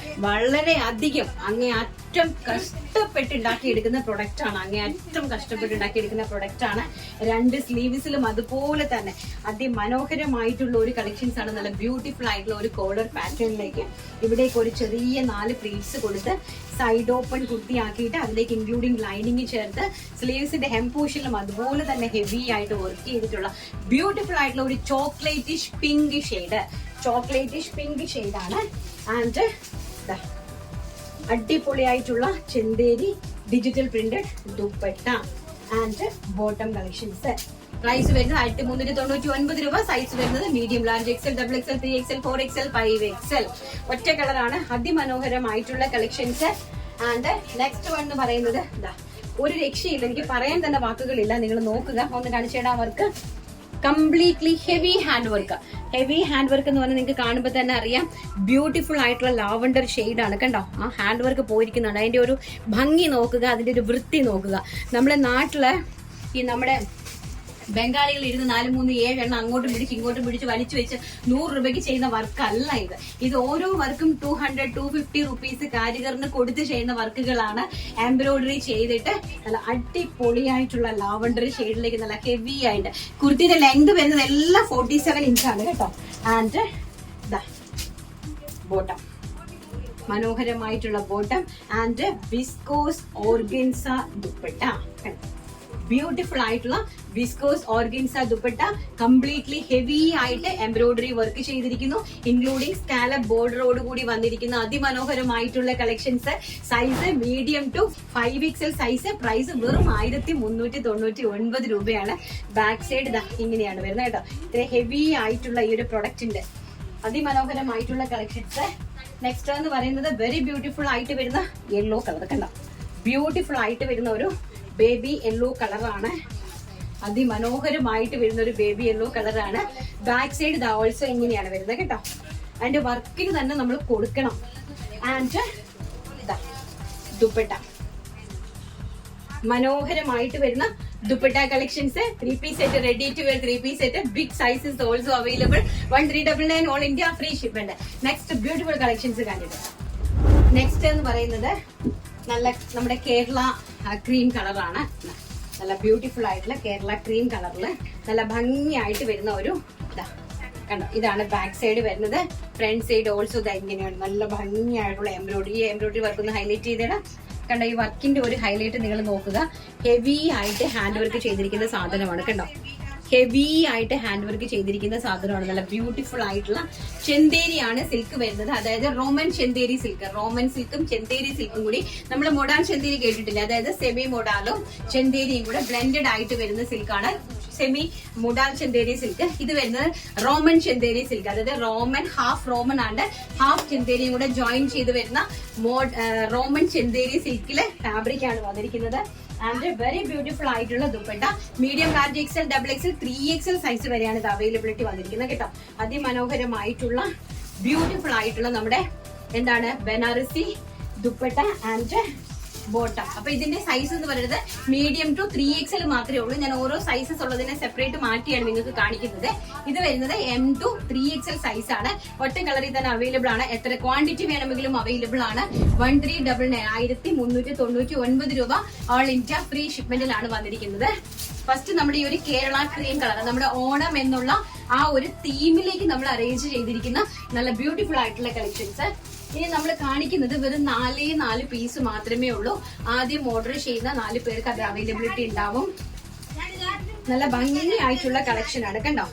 വളരെ അധികം അങ്ങേയറ്റം കഷ്ടപ്പെട്ടുണ്ടാക്കിയെടുക്കുന്ന പ്രൊഡക്റ്റ് ആണ്. അങ്ങേയറ്റം കഷ്ടപ്പെട്ടുണ്ടാക്കിയെടുക്കുന്ന പ്രൊഡക്റ്റ് ആണ്. 2 സ്ലീവ്സിലും അതുപോലെ തന്നെ അതിമനോഹരമായിട്ടുള്ള ഒരു കളക്ഷൻസ് ആണ്. നല്ല ബ്യൂട്ടിഫുൾ ആയിട്ടുള്ള ഒരു കോളർ പാറ്റേണിലേക്ക് ഇവിടേക്ക് ഒരു ചെറിയ 4 പ്ലീറ്റ്സ് കൊടുത്ത് സൈഡ് ഓപ്പൺ കുർത്തിയാക്കിയിട്ട് അതിലേക്ക് ഇൻക്ലൂഡിംഗ് ലൈനിങ് ചേർത്ത് സ്ലീവ്സിന്റെ ഹെം പോർഷനിലും അതുപോലെ തന്നെ ഹെവി ആയിട്ട് വർക്ക് ചെയ്തിട്ടുള്ള ബ്യൂട്ടിഫുൾ ആയിട്ടുള്ള ഒരു chocolatish pink shade. Chocolatish pink ഷെയ്ഡാണ്. ആൻഡ് അടിപൊളിയായിട്ടുള്ള Chanderi digital printed dupatta and bottom collections. Price വരുന്നത് 1399 രൂപ. സൈസ് വരുന്നത് medium, large, XL, XXL, 3XL, 4XL, 5XL. ഒറ്റ കളറാണ്. അതിമനോഹരമായിട്ടുള്ള കളക്ഷൻസ്. ആൻഡ് നെക്സ്റ്റ് വൺ എന്ന് പറയുന്നത് ഒരു രക്ഷയില്ല, എനിക്ക് പറയാൻ തന്നെ വാക്കുകളില്ല. നിങ്ങൾ നോക്കുക, ഒന്ന് കാണിച്ചേടാ. Work completely heavy hand work. Heavy hand work എന്ന് പറഞ്ഞാൽ നിങ്ങൾക്ക് കാണുമ്പോൾ തന്നെ അറിയാം ബ്യൂട്ടിഫുൾ ആയിട്ടുള്ള ലാവണ്ടർ ഷെയ്ഡാണ് കണ്ടോ. ആ ഹാൻഡ് വർക്ക് പോയിരിക്കുന്നതാണ്. അതിന്റെ ഒരു ഭംഗി നോക്കുക, അതിന്റെ ഒരു വൃത്തി നോക്കുക. നമ്മുടെ നാട്ടില് ഈ നമ്മുടെ ബംഗാളികൾ ഇരുന്ന് 4-3-7 എണ്ണം അങ്ങോട്ടും പിടിച്ച് ഇങ്ങോട്ടും പിടിച്ച് വലിച്ചു വെച്ച് 100 രൂപയ്ക്ക് ചെയ്യുന്ന വർക്കല്ല ഇത്. ഇത് ഓരോ വർക്കും 200-250 റുപ്പീസ് കാരിഗറിന് കൊടുത്ത് ചെയ്യുന്ന വർക്കുകളാണ്. എംബ്രോയിഡറി ചെയ്തിട്ട് നല്ല അടിപൊളിയായിട്ടുള്ള ലാവണ്ടർ ഷെയ്ഡിലേക്ക് നല്ല ഹെവി ആയിട്ട്. കുർത്തിയുടെ ലെങ്ത് വരുന്നത് എല്ലാം 47 ഇഞ്ചാണ് കേട്ടോ. ആൻഡ് ബോട്ടം മനോഹരമായിട്ടുള്ള bottom and viscose organza dupatta. Beautiful ആയിട്ടുള്ള viscose organza dupatta completely heavy ആയിട്ട് എംബ്രോയിഡറി വർക്ക് ചെയ്തിരിക്കുന്നു. ഇൻക്ലൂഡിംഗ് സ്കാലപ്പ് ബോർഡറോട് കൂടി വന്നിരിക്കുന്ന അതിമനോഹരമായിട്ടുള്ള collections. Size medium to 5XL size. Price വെറും 1399 രൂപയാണ്. ബാക്ക് സൈഡ് ഇങ്ങനെയാണ് വരുന്നത് കേട്ടോ. ഇത്ര ഹെവി ആയിട്ടുള്ള ഈ ഒരു പ്രൊഡക്റ്റിന്റെ അതിമനോഹരമായിട്ടുള്ള കളക്ഷൻസ്. നെക്സ്റ്റ് എന്ന് പറയുന്നത് വെരി ബ്യൂട്ടിഫുൾ ആയിട്ട് വരുന്ന യെല്ലോ കളർ കണ്ടോ. ബ്യൂട്ടിഫുൾ ആയിട്ട് വരുന്ന ഒരു ബേബി യെല്ലോ കളറാണ്. അതിമനോഹരമായിട്ട് വരുന്ന ഒരു ബേബി യെല്ലോ കളറാണ്. ബാക്ക് സൈഡ് ഓൾസോ ഇങ്ങനെയാണ് വരുന്നത് കേട്ടോ. അതിന്റെ വർക്കിന് തന്നെ നമ്മൾ കൊടുക്കണം. ആൻഡ് ദുപ്പട്ട മനോഹരമായിട്ട് വരുന്ന dupatta collections, 3-piece set, ready to wear 3-piece set, big sizes also available. 1399 all India free shipment. Next beautiful collections കണ്ടിട്ട്. നെക്സ്റ്റ് എന്ന് പറയുന്നത് നല്ല നമ്മുടെ കേരള ക്രീം കളറാണ്. നല്ല ബ്യൂട്ടിഫുൾ ആയിട്ടുള്ള കേരള ക്രീം കളറിൽ നല്ല ഭംഗിയായിട്ട് വരുന്ന ഒരു കണ്ടോ, ഇതാണ് ബാക്ക് സൈഡ് വരുന്നത്. ഫ്രണ്ട് സൈഡ് ഓൾസോ ഇങ്ങനെയാണ് നല്ല ഭംഗിയായിട്ടുള്ള എംബ്രോയിഡറി. ഈ എംബ്രോയിഡറി വർക്ക് ഒന്ന് ഹൈലൈറ്റ് ചെയ്തിടാം. കണ്ടോ, ഈ വർക്കിന്റെ ഒരു ഹൈലൈറ്റ് നിങ്ങൾ നോക്കുക. ഹെവി ആയിട്ട് ഹാൻഡ് വർക്ക് ചെയ്തിരിക്കുന്ന സാധനമാണ്. കണ്ടോ, ഹെവി ആയിട്ട് ഹാൻഡ് വർക്ക് ചെയ്തിരിക്കുന്ന സാധനമാണ്. നല്ല ബ്യൂട്ടിഫുൾ ആയിട്ടുള്ള ചെന്തേരിയാണ് സിൽക്ക് വരുന്നത്. അതായത് Roman Chanderi silk. Roman സിൽക്കും Chanderi സിൽക്കും കൂടി നമ്മൾ മൊഡാൻ ചെന്തേരി കേട്ടിട്ടില്ല. അതായത് സെമി മൊഡാലും ചെന്തേരിയും കൂടെ ബ്ലെൻഡഡ് ആയിട്ട് വരുന്ന സിൽക്കാണ് സെമി മൊഡാൽ ചെന്തേരി സിൽക്ക്. ഇത് വരുന്നത് റോമൻ ചെന്തേരി സിൽക്ക്. അതായത് റോമൻ ഹാഫ് റോമൻ ആണ്, ഹാഫ് ചെന്തേരിയും കൂടെ ജോയിൻ ചെയ്ത് വരുന്ന റോമൻ ചെന്തേരി സിൽക്കിലെ ഫാബ്രിക് ആണ് വന്നിരിക്കുന്നത്. ആൻഡ് വെരി ബ്യൂട്ടിഫുൾ ആയിട്ടുള്ള dupatta. Medium, large, XL, double XL, 3XL size വരെയാണ് ഇത് അവൈലബിലിറ്റി വന്നിരിക്കുന്നത് കേട്ടോ. അതിമനോഹരമായിട്ടുള്ള ബ്യൂട്ടിഫുൾ ആയിട്ടുള്ള നമ്മുടെ എന്താണ് ബനാറസി ദുപ്പട്ട ആൻഡ് ബോട്ടം. അപ്പൊ ഇതിന്റെ സൈസ് എന്ന് പറയുന്നത് മീഡിയം ടു 3XL മാത്രമേ ഉള്ളൂ. ഞാൻ ഓരോ സൈസസ് ഉള്ളതിനെ സെപ്പറേറ്റ് മാറ്റിയാണ് നിങ്ങൾക്ക് കാണിക്കുന്നത്. ഇത് വരുന്നത് M to 3XL സൈസ് ആണ്. ഒറ്റ കളറിൽ തന്നെ അവൈലബിൾ ആണ്. എത്ര ക്വാണ്ടിറ്റി വേണമെങ്കിലും അവൈലബിൾ ആണ്. 1399 1399 രൂപ ഓൾ ഇന്ത്യ ഫ്രീ ഷിപ്മെന്റിലാണ് വന്നിരിക്കുന്നത്. ഫസ്റ്റ് നമ്മുടെ ഈ ഒരു കേരള ക്രീം കളർ, നമ്മുടെ ഓണം എന്നുള്ള ആ ഒരു തീമിലേക്ക് നമ്മൾ അറേഞ്ച് ചെയ്തിരിക്കുന്ന നല്ല ബ്യൂട്ടിഫുൾ ആയിട്ടുള്ള കളക്ഷൻസ്. ഇനി നമ്മൾ കാണിക്കുന്നത് വെറും 4 പീസ് മാത്രമേ ഉള്ളൂ. ആദ്യം ഓർഡർ ചെയ്യുന്ന 4 പേർക്ക് അത് അവൈലബിലിറ്റി ഉണ്ടാവും. നല്ല ഭംഗിയായിട്ടുള്ള കളക്ഷൻ ആണ്. കണ്ടോ,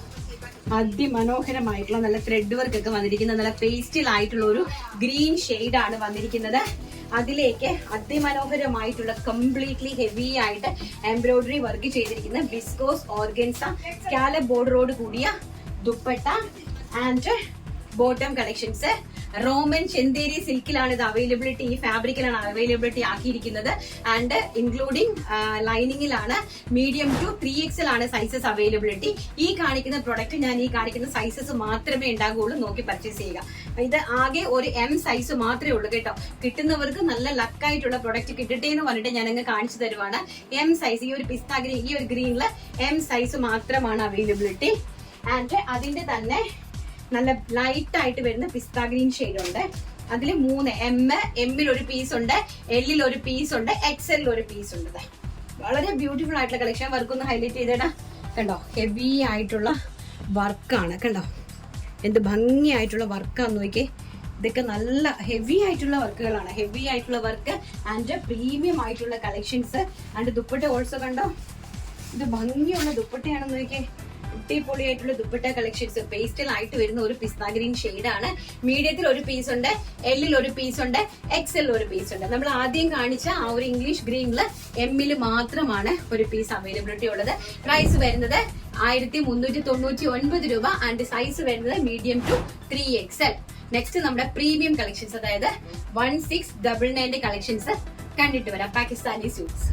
അതിമനോഹരമായിട്ടുള്ള നല്ല ത്രെഡ് വർക്ക് ഒക്കെ വന്നിരിക്കുന്ന നല്ല പേസ്റ്റൽ ആയിട്ടുള്ള ഒരു ഗ്രീൻ ഷെയ്ഡ് ആണ് വന്നിരിക്കുന്നത്. അതിലേക്ക് അതിമനോഹരമായിട്ടുള്ള കംപ്ലീറ്റ്ലി ഹെവി ആയിട്ട് എംബ്രോയിഡറി വർക്ക് ചെയ്തിരിക്കുന്ന വിസ്കോസ് ഓർഗൻസ സ്കാലപ്പ് ബോർഡറോട് കൂടിയ dupatta and bottom collections. Roman Chanderi സിൽക്കിലാണ് ഇത് അവൈലബിലിറ്റി, ഈ ഫാബ്രിക്കിലാണ് അവൈലബിലിറ്റി ആക്കിയിരിക്കുന്നത്. ആൻഡ് ഇൻക്ലൂഡിംഗ് ലൈനിങ്ങിലാണ്. മീഡിയം ടു 3XL ആണ് സൈസസ് അവൈലബിലിറ്റി. ഈ കാണിക്കുന്ന പ്രൊഡക്റ്റ് ഞാൻ ഈ കാണിക്കുന്ന സൈസസ് മാത്രമേ ഉണ്ടാകുള്ളൂ. നോക്കി പർച്ചേസ് ചെയ്യുക. ഇത് ആകെ ഒരു M സൈസ് മാത്രമേ ഉള്ളൂ കേട്ടോ. കിട്ടുന്നവർക്ക് നല്ല ലക്കായിട്ടുള്ള പ്രൊഡക്റ്റ് കിട്ടട്ടെ എന്ന് പറഞ്ഞിട്ട് ഞാൻ അങ്ങ് കാണിച്ചു തരുവാണ്. M സൈസ്, ഈ ഒരു പിസ്ത ഗ്രീൻ, ഈ ഒരു ഗ്രീനില് M സൈസ് മാത്രമാണ് അവൈലബിലിറ്റി. ആൻഡ് അതിന്റെ തന്നെ നല്ല ലൈറ്റ് ആയിട്ട് വരുന്ന പിസ്ത ഗ്രീൻ ഷെയ്ഡ് ഉണ്ട്. അതിൽ 3 എമ്മിൽ ഒരു പീസ് ഉണ്ട്, എല്ലിൽ ഒരു പീസ് ഉണ്ട്, എക്സലിൽ ഒരു പീസ് ഉണ്ട്. വളരെ ബ്യൂട്ടിഫുൾ ആയിട്ടുള്ള കളക്ഷൻ. വർക്ക് ഒന്ന് ഹൈലൈറ്റ് ചെയ്തേടാ. കണ്ടോ, ഹെവി ആയിട്ടുള്ള വർക്കാണ്. കണ്ടോ, എന്ത് ഭംഗിയായിട്ടുള്ള വർക്കാന്ന് നോക്കിയേ. ഇതൊക്കെ നല്ല ഹെവി ആയിട്ടുള്ള വർക്കുകളാണ്. ഹെവി ആയിട്ടുള്ള വർക്ക് ആൻഡ് പ്രീമിയം ആയിട്ടുള്ള കളക്ഷൻസ്. ആൻഡ് ദുപ്പട്ട ഓൾസോ കണ്ടോ, ഇത് ഭംഗിയുള്ള ദുപ്പട്ടയാണെന്ന് നോക്കിയേ. അടിപൊളിയായിട്ടുള്ള ദുപ്പട്ട കളക്ഷൻസ്. പേസ്റ്റൽ ആയിട്ട് വരുന്ന ഒരു പിസ്ത ഗ്രീൻ ഷെയ്ഡ് ആണ്. മീഡിയത്തിൽ ഒരു പീസ് ഉണ്ട്, എല്ലിൽ ഒരു പീസ് ഉണ്ട്, എക്സലിൽ ഒരു പീസ് ഉണ്ട്. നമ്മൾ ആദ്യം കാണിച്ച ആ ഒരു ഇംഗ്ലീഷ് ഗ്രീനില് എമ്മിൽ മാത്രമാണ് ഒരു പീസ് അവൈലബിലിറ്റി ഉള്ളത്. പ്രൈസ് വരുന്നത് 1399 രൂപ. ആൻഡ് സൈസ് വരുന്നത് മീഡിയം ടു 3XL. നെക്സ്റ്റ് നമ്മുടെ പ്രീമിയം കളക്ഷൻസ്, അതായത് 1699 കളക്ഷൻസ് കണ്ടിട്ട് വരാം. പാകിസ്ഥാനി സ്യൂട്ട്സ്,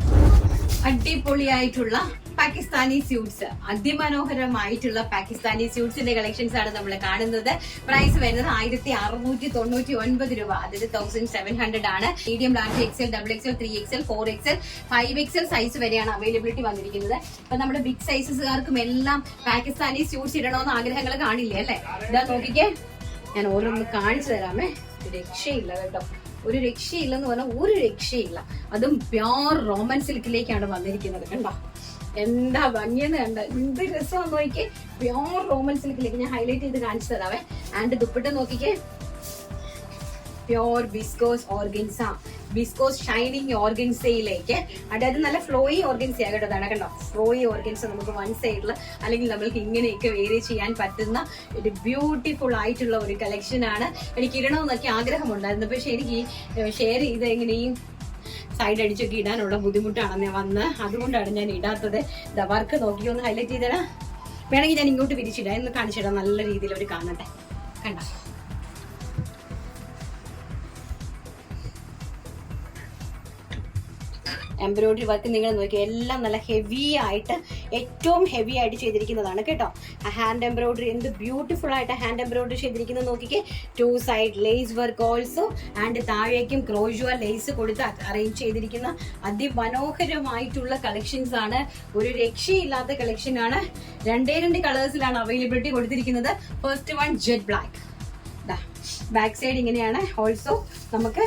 അടിപൊളിയായിട്ടുള്ള പാകിസ്ഥാനി സ്യൂട്ട്സ്, അതിമനോഹരമായിട്ടുള്ള പാകിസ്ഥാനി സ്യൂട്ട്സിന്റെ കളക്ഷൻസ് ആണ് നമ്മൾ കാണുന്നത്. പ്രൈസ് വരുന്നത് 1699 രൂപ. അതായത് 1700 ആണ്. Medium, large, XL, double XL, 3XL, 4XL, 5XL size വരെയാണ് അവൈലബിലിറ്റി വന്നിരിക്കുന്നത്. അപ്പൊ നമ്മുടെ ബിഗ് സൈസസുകാർക്കും എല്ലാം പാകിസ്ഥാനി സ്യൂട്ട്സ് ഇടണമെന്ന് ആഗ്രഹങ്ങൾ കാണില്ലേ അല്ലെ? ഇതാ നോക്കിക്കേ, ഞാൻ ഓരോന്ന് കാണിച്ചു തരാമേ. രക്ഷയില്ല കേട്ടോ, ഒരു രക്ഷയില്ലെന്ന് പറഞ്ഞാൽ ഒരു രക്ഷയില്ല. അതും പ്യോർ റോമൻ സിൽക്കിലേക്കാണ് വന്നിരിക്കുന്നത്. കണ്ടോ എന്താ ഭംഗിയെന്ന് കണ്ട, എന്ത് രസമാണ് നോക്കിക്കേ. പ്യോർ റോമൻ സിൽക്കിലേക്ക് ഞാൻ ഹൈലൈറ്റ് ചെയ്ത് കാണിച്ചു തരാവേ. ആൻഡ് ദുപ്പട്ട നോക്കിക്കേ, pure viscose organza, viscose shining ഓർഗൻസയിലേക്ക്. അതായത് നല്ല ഫ്ലോയി ഓർഗൻസ കേട്ടോ. അതാണ് കണ്ടോ, ഫ്ലോയി ഓർഗൻസ നമുക്ക് വൺ സൈഡിൽ അല്ലെങ്കിൽ നമ്മൾക്ക് ഇങ്ങനെയൊക്കെ വേരി ചെയ്യാൻ പറ്റുന്ന ഒരു ബ്യൂട്ടിഫുൾ ആയിട്ടുള്ള ഒരു കളക്ഷൻ ആണ്. എനിക്ക് ഇടണമെന്നൊക്കെ ആഗ്രഹമുണ്ടായിരുന്നു, പക്ഷെ എനിക്ക് ഷെയർ ചെയ്ത് എങ്ങനെയും സൈഡ് അടിച്ചൊക്കെ ഇടാനുള്ള ബുദ്ധിമുട്ടാണ് വന്ന്, അതുകൊണ്ടാണ് ഞാൻ ഇടാത്തത്. വർക്ക് നോക്കി ഒന്ന് ഹൈലൈറ്റ് ചെയ്തടാ. വേണമെങ്കിൽ ഞാൻ ഇങ്ങോട്ട് വിരിച്ചിടാം, എന്ന് കാണിച്ചിടാം. നല്ല രീതിയിൽ അവർ കാണട്ടെ. കണ്ടോ, എംബ്രോയിഡറി വർക്ക് നിങ്ങൾ നോക്കി, എല്ലാം നല്ല ഹെവി ആയിട്ട് ഏറ്റവും ഹെവി ആയിട്ട് ചെയ്തിരിക്കുന്നതാണ് കേട്ടോ. ഹാൻഡ് എംബ്രോയിഡറി എന്ത് ബ്യൂട്ടിഫുൾ ആയിട്ട് ഹാൻഡ് എംബ്രോയിഡറി ചെയ്തിരിക്കുന്നത് നോക്കിക്കേ. 2 side lace work also and താഴേക്കും ക്രോഷ്വ ലേസ് കൊടുത്ത് അറേഞ്ച് ചെയ്തിരിക്കുന്ന അതിമനോഹരമായിട്ടുള്ള കളക്ഷൻസ് ആണ്. ഒരു രക്ഷയില്ലാത്ത കളക്ഷൻ ആണ്. 2 കളേഴ്സിലാണ് അവൈലബിലിറ്റി കൊടുത്തിരിക്കുന്നത്. First one jet black. Back side ഇങ്ങനെയാണ്. ഓൾസോ നമുക്ക്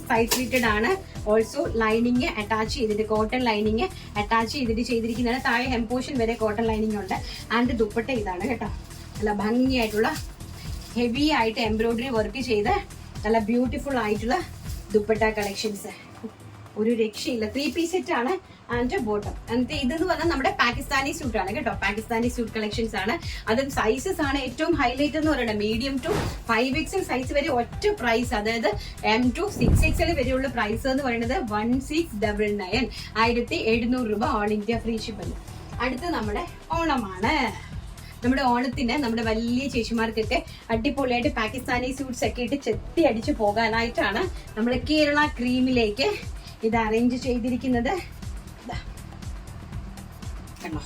സൈഡ് സ്ലിറ്റഡ് ആണ്. ഓൾസോ ലൈനിങ് അറ്റാച്ച് ചെയ്തിട്ട് കോട്ടൺ ലൈനിങ് അറ്റാച്ച് ചെയ്തിട്ട് ചെയ്തിരിക്കുന്നതാണ്. താഴെ ഹെം പോർഷൻ വരെ കോട്ടൺ ലൈനിങ് ഉണ്ട്. ആൻഡ് ദുപ്പട്ട ഇതാണ് കേട്ടോ. നല്ല ഭംഗിയായിട്ടുള്ള ഹെവി ആയിട്ട് എംബ്രോയിഡറി വർക്ക് ചെയ്ത് നല്ല ബ്യൂട്ടിഫുൾ ആയിട്ടുള്ള ദുപ്പട്ട കളക്ഷൻസ്. ഒരു രക്ഷയില്ല. 3 പീസ് സെറ്റ് ആണ്. And bottom. എന്നിട്ട് ഇതെന്ന് പറഞ്ഞാൽ നമ്മുടെ പാകിസ്ഥാനി സ്യൂട്ട് ആണ് കേട്ടോ. പാകിസ്ഥാനി സ്യൂട്ട് കളക്ഷൻസ് ആണ്. അതും സൈസസ് ആണ് ഏറ്റവും ഹൈലൈറ്റ് എന്ന് പറയുന്നത്. മീഡിയം ടു 5XL സൈസ് വരെ ഒറ്റ പ്രൈസ്. അതായത് M to 6XL വരെയുള്ള പ്രൈസ് എന്ന് പറയുന്നത് 1699, 1700 രൂപ ഓൾ ഇന്ത്യ ഫ്രീ ഷിപ്പിംഗ്. അടുത്ത് നമ്മുടെ ഓണമാണ്. നമ്മുടെ ഓണത്തിന് നമ്മുടെ വലിയ ചേച്ചിമാർക്കൊക്കെ അടിപൊളിയായിട്ട് പാകിസ്ഥാനി സ്യൂട്ട്സ് ഒക്കെ ഇട്ട് ചെത്തി അടിച്ചു പോകാനായിട്ടാണ് നമ്മൾ കേരള ക്രീമിലേക്ക് ഇത് അറേഞ്ച് ചെയ്തിരിക്കുന്നത്. കണ്ടോ,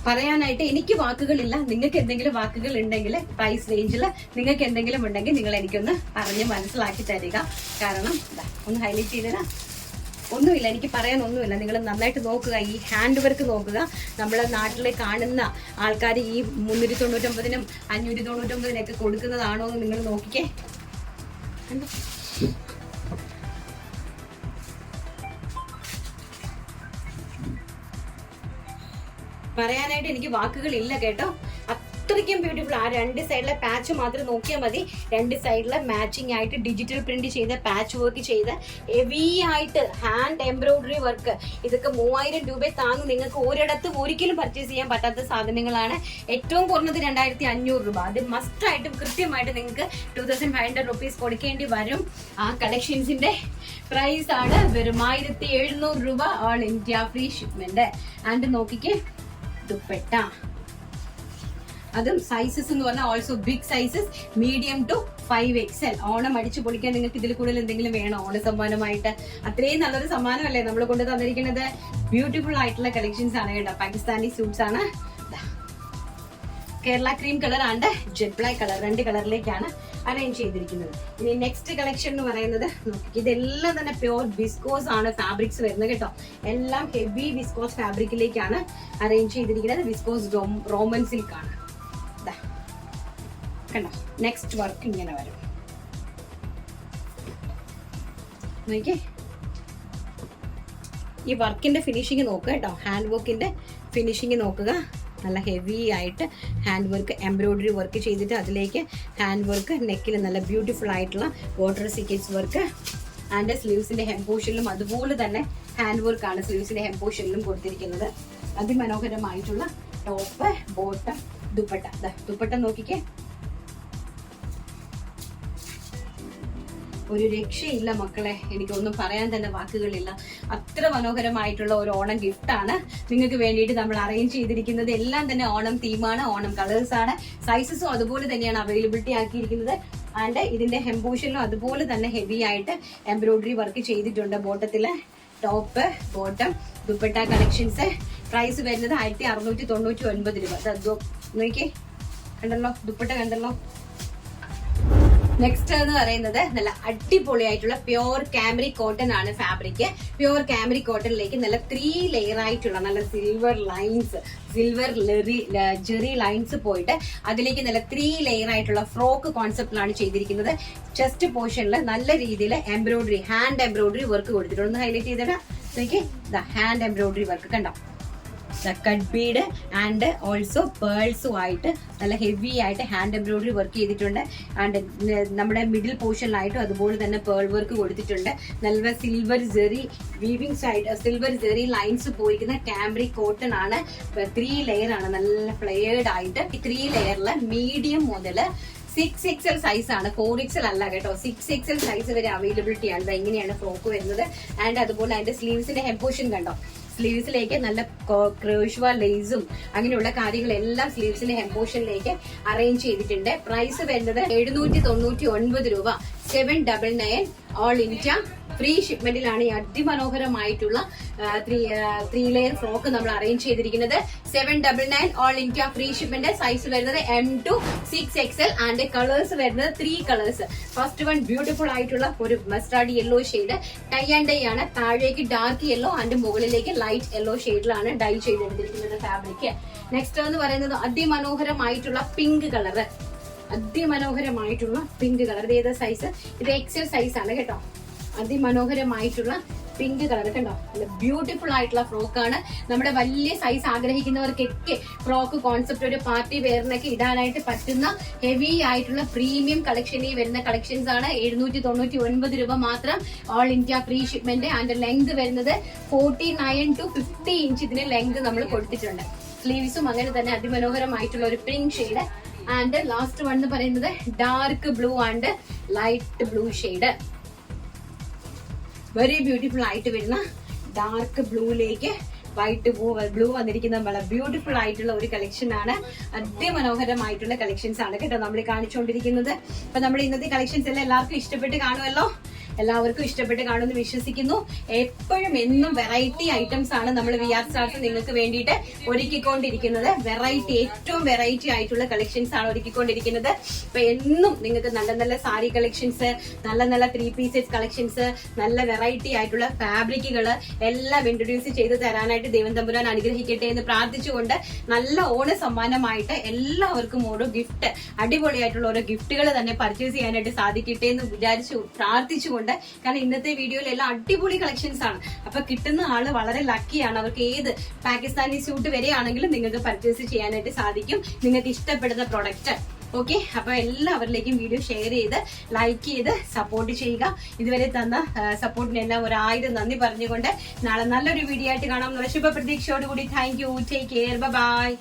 പറയാനായിട്ട് എനിക്ക് വാക്കുകളില്ല. നിങ്ങൾക്ക് എന്തെങ്കിലും വാക്കുകൾ ഉണ്ടെങ്കിൽ പ്രൈസ് റേഞ്ചിൽ നിങ്ങൾക്ക് എന്തെങ്കിലും ഉണ്ടെങ്കിൽ നിങ്ങൾ എനിക്കൊന്ന് പറഞ്ഞ് മനസ്സിലാക്കി തരിക. കാരണം ഒന്ന് ഹൈലൈറ്റ് ചെയ്തതാ. ഒന്നുമില്ല, എനിക്ക് പറയാനൊന്നുമില്ല. നിങ്ങൾ നന്നായിട്ട് നോക്കുക. ഈ ഹാൻഡ് വർക്ക് നോക്കുക. നമ്മുടെ നാട്ടിൽ കാണുന്ന ആൾക്കാർ ഈ 399-നും 599-നൊക്കെ കൊടുക്കുന്നതാണോ എന്ന് നിങ്ങൾ നോക്കിക്കേ. പറയാനായിട്ട് എനിക്ക് വാക്കുകളില്ല കേട്ടോ. അത്രയ്ക്കും ബ്യൂട്ടിഫുൾ. ആ 2 സൈഡിലെ പാച്ച് മാത്രം നോക്കിയാൽ മതി. 2 സൈഡിലെ മാച്ചിങ് ആയിട്ട് ഡിജിറ്റൽ പ്രിന്റ് ചെയ്ത് പാച്ച് വർക്ക് ചെയ്ത് ഹെവി ആയിട്ട് ഹാൻഡ് എംബ്രോയിഡറി വർക്ക്. ഇതൊക്കെ 3000 രൂപ താങ്ങും. നിങ്ങൾക്ക് ഒരിടത്തും ഒരിക്കലും പർച്ചേസ് ചെയ്യാൻ പറ്റാത്ത സാധനങ്ങളാണ്. ഏറ്റവും കുറഞ്ഞത് 2500 രൂപ. അത് മസ്റ്റ് ആയിട്ടും കൃത്യമായിട്ട് നിങ്ങൾക്ക് 2500 റുപ്പീസ് കൊടുക്കേണ്ടി വരും. ആ കളക്ഷൻസിന്റെ പ്രൈസ് ആണ് വെറും 1700 രൂപ all India free shipment. And നോക്കിക്കേ ദുപ്പട്ട. അതും സൈസസ് എന്ന് പറഞ്ഞാൽ also big sizes, medium to 5XL. Onam അടിച്ചു പൊളിക്കാൻ നിങ്ങൾക്ക് ഇതിൽ കൂടുതൽ എന്തെങ്കിലും വേണോ ഓണ സമ്മാനമായിട്ട്? അത്രയും നല്ലൊരു സമ്മാനമല്ലേ നമ്മൾ കൊണ്ട് തന്നിരിക്കുന്നത്. ബ്യൂട്ടിഫുൾ ആയിട്ടുള്ള കളക്ഷൻസ് ആണ് കേട്ടോ. പാകിസ്ഥാനി സ്യൂട്ട്സ് ആണ്. Kerala cream colour and jet black colour, 2 കളറിലേക്കാണ് അറേഞ്ച് ചെയ്തിരിക്കുന്നത്. ഇനി നെക്സ്റ്റ് കളക്ഷൻ എന്ന് പറയുന്നത് ഇതെല്ലാം തന്നെ പ്യോർ വിസ്കോസ് ആണ് ഫാബ്രിക്സ് വരുന്നത് കേട്ടോ. എല്ലാം ഹെവി വിസ്കോസ് ഫാബ്രിക്കിലേക്കാണ് അറേഞ്ച് ചെയ്തിരിക്കുന്നത്. വിസ്കോസ് റോമൻ സിൽക്ക് ആണ്. കണ്ടോ, നെക്സ്റ്റ് വർക്ക് ഇങ്ങനെ വരും. നോക്കിയേ, ഈ വർക്കിന്റെ ഫിനിഷിങ് നോക്കുക കേട്ടോ. ഹാൻഡ് വർക്കിന്റെ ഫിനിഷിങ് നോക്കുക. നല്ല ഹെവി ആയിട്ട് ഹാൻഡ് വർക്ക് എംബ്രോയിഡറി വർക്ക് ചെയ്തിട്ട് അതിലേക്ക് ഹാൻഡ് വർക്ക് നെക്കിൽ നല്ല ബ്യൂട്ടിഫുൾ ആയിട്ടുള്ള വാട്ടർ സീക്വൻസ് വർക്ക്. ആൻഡ് സ്ലീവ്സിന്റെ ഹെം പോർഷനിലും അതുപോലെ തന്നെ ഹാൻഡ് വർക്ക് ആണ് സ്ലീവ്സിന്റെ ഹെം പോർഷനിലും കൊടുത്തിരിക്കുന്നത്. അതിമനോഹരമായിട്ടുള്ള ടോപ്പ്, ബോട്ടം, ദുപ്പട്ട. ദുപ്പട്ട നോക്കിക്കേ, ഒരു രക്ഷയില്ല മക്കളെ. എനിക്കൊന്നും പറയാൻ തന്നെ വാക്കുകളില്ല. അത്ര മനോഹരമായിട്ടുള്ള ഒരു ഓണം ഗിഫ്റ്റ് ആണ് നിങ്ങൾക്ക് വേണ്ടിയിട്ട് നമ്മൾ അറേഞ്ച് ചെയ്തിരിക്കുന്നത്. എല്ലാം തന്നെ ഓണം തീമാണ്, ഓണം കളേഴ്സ് ആണ്. സൈസസും അതുപോലെ തന്നെയാണ് അവൈലബിലിറ്റി ആക്കിയിരിക്കുന്നത്. ആൻഡ് ഇതിന്റെ ഹെം പോർഷനിലും അതുപോലെ തന്നെ ഹെവി ആയിട്ട് എംബ്രോയിഡറി വർക്ക് ചെയ്തിട്ടുണ്ട്. ബോട്ടത്തില് top, bottom, dupatta collections. Price വരുന്നത് 1699 രൂപ. നോക്കിയേ, കണ്ടല്ലോ ദുപ്പട്ട കണ്ടല്ലോ. നെക്സ്റ്റ് എന്ന് പറയുന്നത് നല്ല അടിപൊളിയായിട്ടുള്ള പ്യോർ കാമറി കോട്ടൺ ആണ് ഫാബ്രിക്. പ്യോർ കാമറി കോട്ടണിലേക്ക് നല്ല 3 ലെയർ ആയിട്ടുള്ള നല്ല സിൽവർ ജെറി ലൈൻസ് പോയിട്ട് അതിലേക്ക് നല്ല 3 ലെയർ ആയിട്ടുള്ള ഫ്രോക്ക് കോൺസെപ്റ്റിലാണ് ചെയ്തിരിക്കുന്നത്. ചെസ്റ്റ് പോർഷനിൽ നല്ല രീതിയിൽ എംബ്രോയിഡറി, ഹാൻഡ് എംബ്രോയിഡറി വർക്ക് കൊടുത്തിട്ടുണ്ട്. ഒന്ന് ഹൈലൈറ്റ് ചെയ്തിട്ട് നോക്കിയേ, ഹാൻഡ് എംബ്രോയിഡറി വർക്ക് കണ്ടോ. കട്ട് ബീഡ് ആൻഡ് ഓൾസോ പേൾസും ആയിട്ട് നല്ല ഹെവി ആയിട്ട് ഹാൻഡ് എംബ്രോയിഡറി വർക്ക് ചെയ്തിട്ടുണ്ട്. ആൻഡ് നമ്മുടെ മിഡിൽ പോർഷനിലായിട്ടും അതുപോലെ തന്നെ പേൾ വർക്ക് കൊടുത്തിട്ടുണ്ട്. നല്ല silver zari weaving side, silver zari lines പോയിരിക്കുന്ന കാമറി കോട്ടൺ ആണ്. 3 ലെയർ ആണ്, നല്ല ഫ്ലെയർഡ് ആയിട്ട്. 3 ലെയറില് മീഡിയം മുതൽ 6XL സൈസ് ആണ്, 4XL അല്ല കേട്ടോ. 6XL സൈസ് വരെ അവൈലബിലിറ്റി ആണ്. ഇങ്ങനെയാണ് ഫ്രോക്ക് വരുന്നത്. ആൻഡ് അതുപോലെ അതിന്റെ സ്ലീവ്സിന്റെ ഹെം പോർഷൻ കണ്ടോ. സ്ലീവ്സിലേക്ക് നല്ല ക്രോഷ്വ ലേസും അങ്ങനെയുള്ള കാര്യങ്ങളെല്ലാം സ്ലീവ്സിന്റെ ഹെം പോർഷനിലേക്ക് അറേഞ്ച് ചെയ്തിട്ടുണ്ട്. പ്രൈസ് വരുന്നത് 799 രൂപ, 799 ഓൾ ഇന്ത്യ ഫ്രീ ഷിപ്മെന്റിലാണ് ഈ അതിമനോഹരമായിട്ടുള്ള 3 ലെയർ ഫ്രോക്ക് നമ്മൾ അറേഞ്ച് ചെയ്തിരിക്കുന്നത്. 799 all India free shipment. Size വരുന്നത് M to 6XL and colours വരുന്നത് 3 കളേഴ്സ്. ഫസ്റ്റ് വൺ ബ്യൂട്ടിഫുൾ ആയിട്ടുള്ള ഒരു mustard yellow shade, tie and dye ആണ്. താഴേക്ക് ഡാർക്ക് യെല്ലോ ആൻഡ് മുകളിലേക്ക് ലൈറ്റ് യെല്ലോ ഷെയ്ഡിലാണ് ഡൈ ചെയ്തെടുത്തിരിക്കുന്നത് ഫാബ്രിക്. നെക്സ്റ്റ് എന്ന് പറയുന്നത് അതിമനോഹരമായിട്ടുള്ള പിങ്ക് കളറ്, അതിമനോഹരമായിട്ടുള്ള പിങ്ക് കളർ. ഇത് ഏതാ സൈസ്? ഇത് XL സൈസ് ആണ് കേട്ടോ. അതിമനോഹരമായിട്ടുള്ള പിങ്ക് കളർ കണ്ടോ, ബ്യൂട്ടിഫുൾ ആയിട്ടുള്ള ഫ്രോക്കാണ്. നമ്മുടെ വലിയ സൈസ് ആഗ്രഹിക്കുന്നവർക്കൊക്കെ ഫ്രോക്ക് കോൺസെപ്റ്റ് ഒരു പാർട്ടി വെയറിനൊക്കെ ഇടാനായിട്ട് പറ്റുന്ന ഹെവി ആയിട്ടുള്ള പ്രീമിയം കളക്ഷനിൽ വരുന്ന കളക്ഷൻസ് ആണ്. 799 രൂപ മാത്രം. All India free shipment and length വരുന്നത് 49 to 50 ഇഞ്ച് ഇതിന് ലെങ്ത് നമ്മൾ കൊടുത്തിട്ടുണ്ട്. സ്ലീവ്സും അങ്ങനെ തന്നെ അതിമനോഹരമായിട്ടുള്ള ഒരു pink shade. And last one എന്ന് പറയുന്നത് dark blue and light blue shade. Very beautiful ആയിട്ട് വരുന്ന ഡാർക്ക് ബ്ലൂയിലേക്ക് വൈറ്റ് ബ്ലൂ വന്നിരിക്കുന്ന വളരെ ബ്യൂട്ടിഫുൾ ആയിട്ടുള്ള ഒരു കളക്ഷൻ ആണ്. അതിമനോഹരമായിട്ടുള്ള കളക്ഷൻസ് ആണ് കേട്ടോ നമ്മൾ കാണിച്ചുകൊണ്ടിരിക്കുന്നത്. അപ്പൊ നമ്മുടെ ഇന്നത്തെ കളക്ഷൻസ് എല്ലാം എല്ലാവർക്കും ഇഷ്ടപ്പെട്ട് കാണുമല്ലോ. എല്ലാവർക്കും ഇഷ്ടപ്പെട്ട് കാണുമെന്ന് വിശ്വസിക്കുന്നു. എപ്പോഴും എന്നും വെറൈറ്റി ഐറ്റംസ് ആണ് നമ്മൾ VR സ്റ്റാർസ് നിങ്ങൾക്ക് വേണ്ടിയിട്ട് ഒരുക്കിക്കൊണ്ടിരിക്കുന്നത്. വെറൈറ്റി, ഏറ്റവും വെറൈറ്റി ആയിട്ടുള്ള കളക്ഷൻസ് ആണ് ഒരുക്കിക്കൊണ്ടിരിക്കുന്നത്. അപ്പൊ എന്നും നിങ്ങൾക്ക് നല്ല നല്ല സാരി കളക്ഷൻസ്, നല്ല നല്ല 3 പീസസ് കളക്ഷൻസ്, നല്ല വെറൈറ്റി ആയിട്ടുള്ള ഫാബ്രിക്കുകൾ എല്ലാം ഇൻട്രൊഡ്യൂസ് ചെയ്ത് തരാനായിട്ട് ദൈവം തമ്പുരാൻ അനുഗ്രഹിക്കട്ടെ എന്ന് പ്രാർത്ഥിച്ചുകൊണ്ട് നല്ല ഓണ സമ്മാനമായിട്ട് എല്ലാവർക്കും ഓരോ ഗിഫ്റ്റ്, അടിപൊളിയായിട്ടുള്ള ഓരോ ഗിഫ്റ്റുകൾ തന്നെ പർച്ചേസ് ചെയ്യാനായിട്ട് സാധിക്കട്ടെ എന്ന് വിചാരിച്ചു പ്രാർത്ഥിച്ചുകൊണ്ട്, കാരണം ഇന്നത്തെ വീഡിയോയിൽ എല്ലാം അടിപൊളി കളക്ഷൻസ് ആണ്. അപ്പൊ കിട്ടുന്ന ആള് വളരെ ലക്കിയാണ്. അവർക്ക് ഏത് പാകിസ്ഥാനി സ്യൂട്ട് വരെയാണെങ്കിലും നിങ്ങൾക്ക് പർച്ചേസ് ചെയ്യാനായിട്ട് സാധിക്കും, നിങ്ങൾക്ക് ഇഷ്ടപ്പെടുന്ന പ്രൊഡക്റ്റ്. ഓക്കെ, അപ്പൊ എല്ലാവരിലേക്കും വീഡിയോ ഷെയർ ചെയ്ത് ലൈക്ക് ചെയ്ത് സപ്പോർട്ട് ചെയ്യുക. ഇതുവരെ തന്ന സപ്പോർട്ടിനെല്ലാം 1000 നന്ദി പറഞ്ഞുകൊണ്ട് നാളെ നല്ലൊരു വീഡിയോ ആയിട്ട് കാണാം എന്നുള്ള ശുഭപ്രതീക്ഷയോടുകൂടി thank you. Take care. By.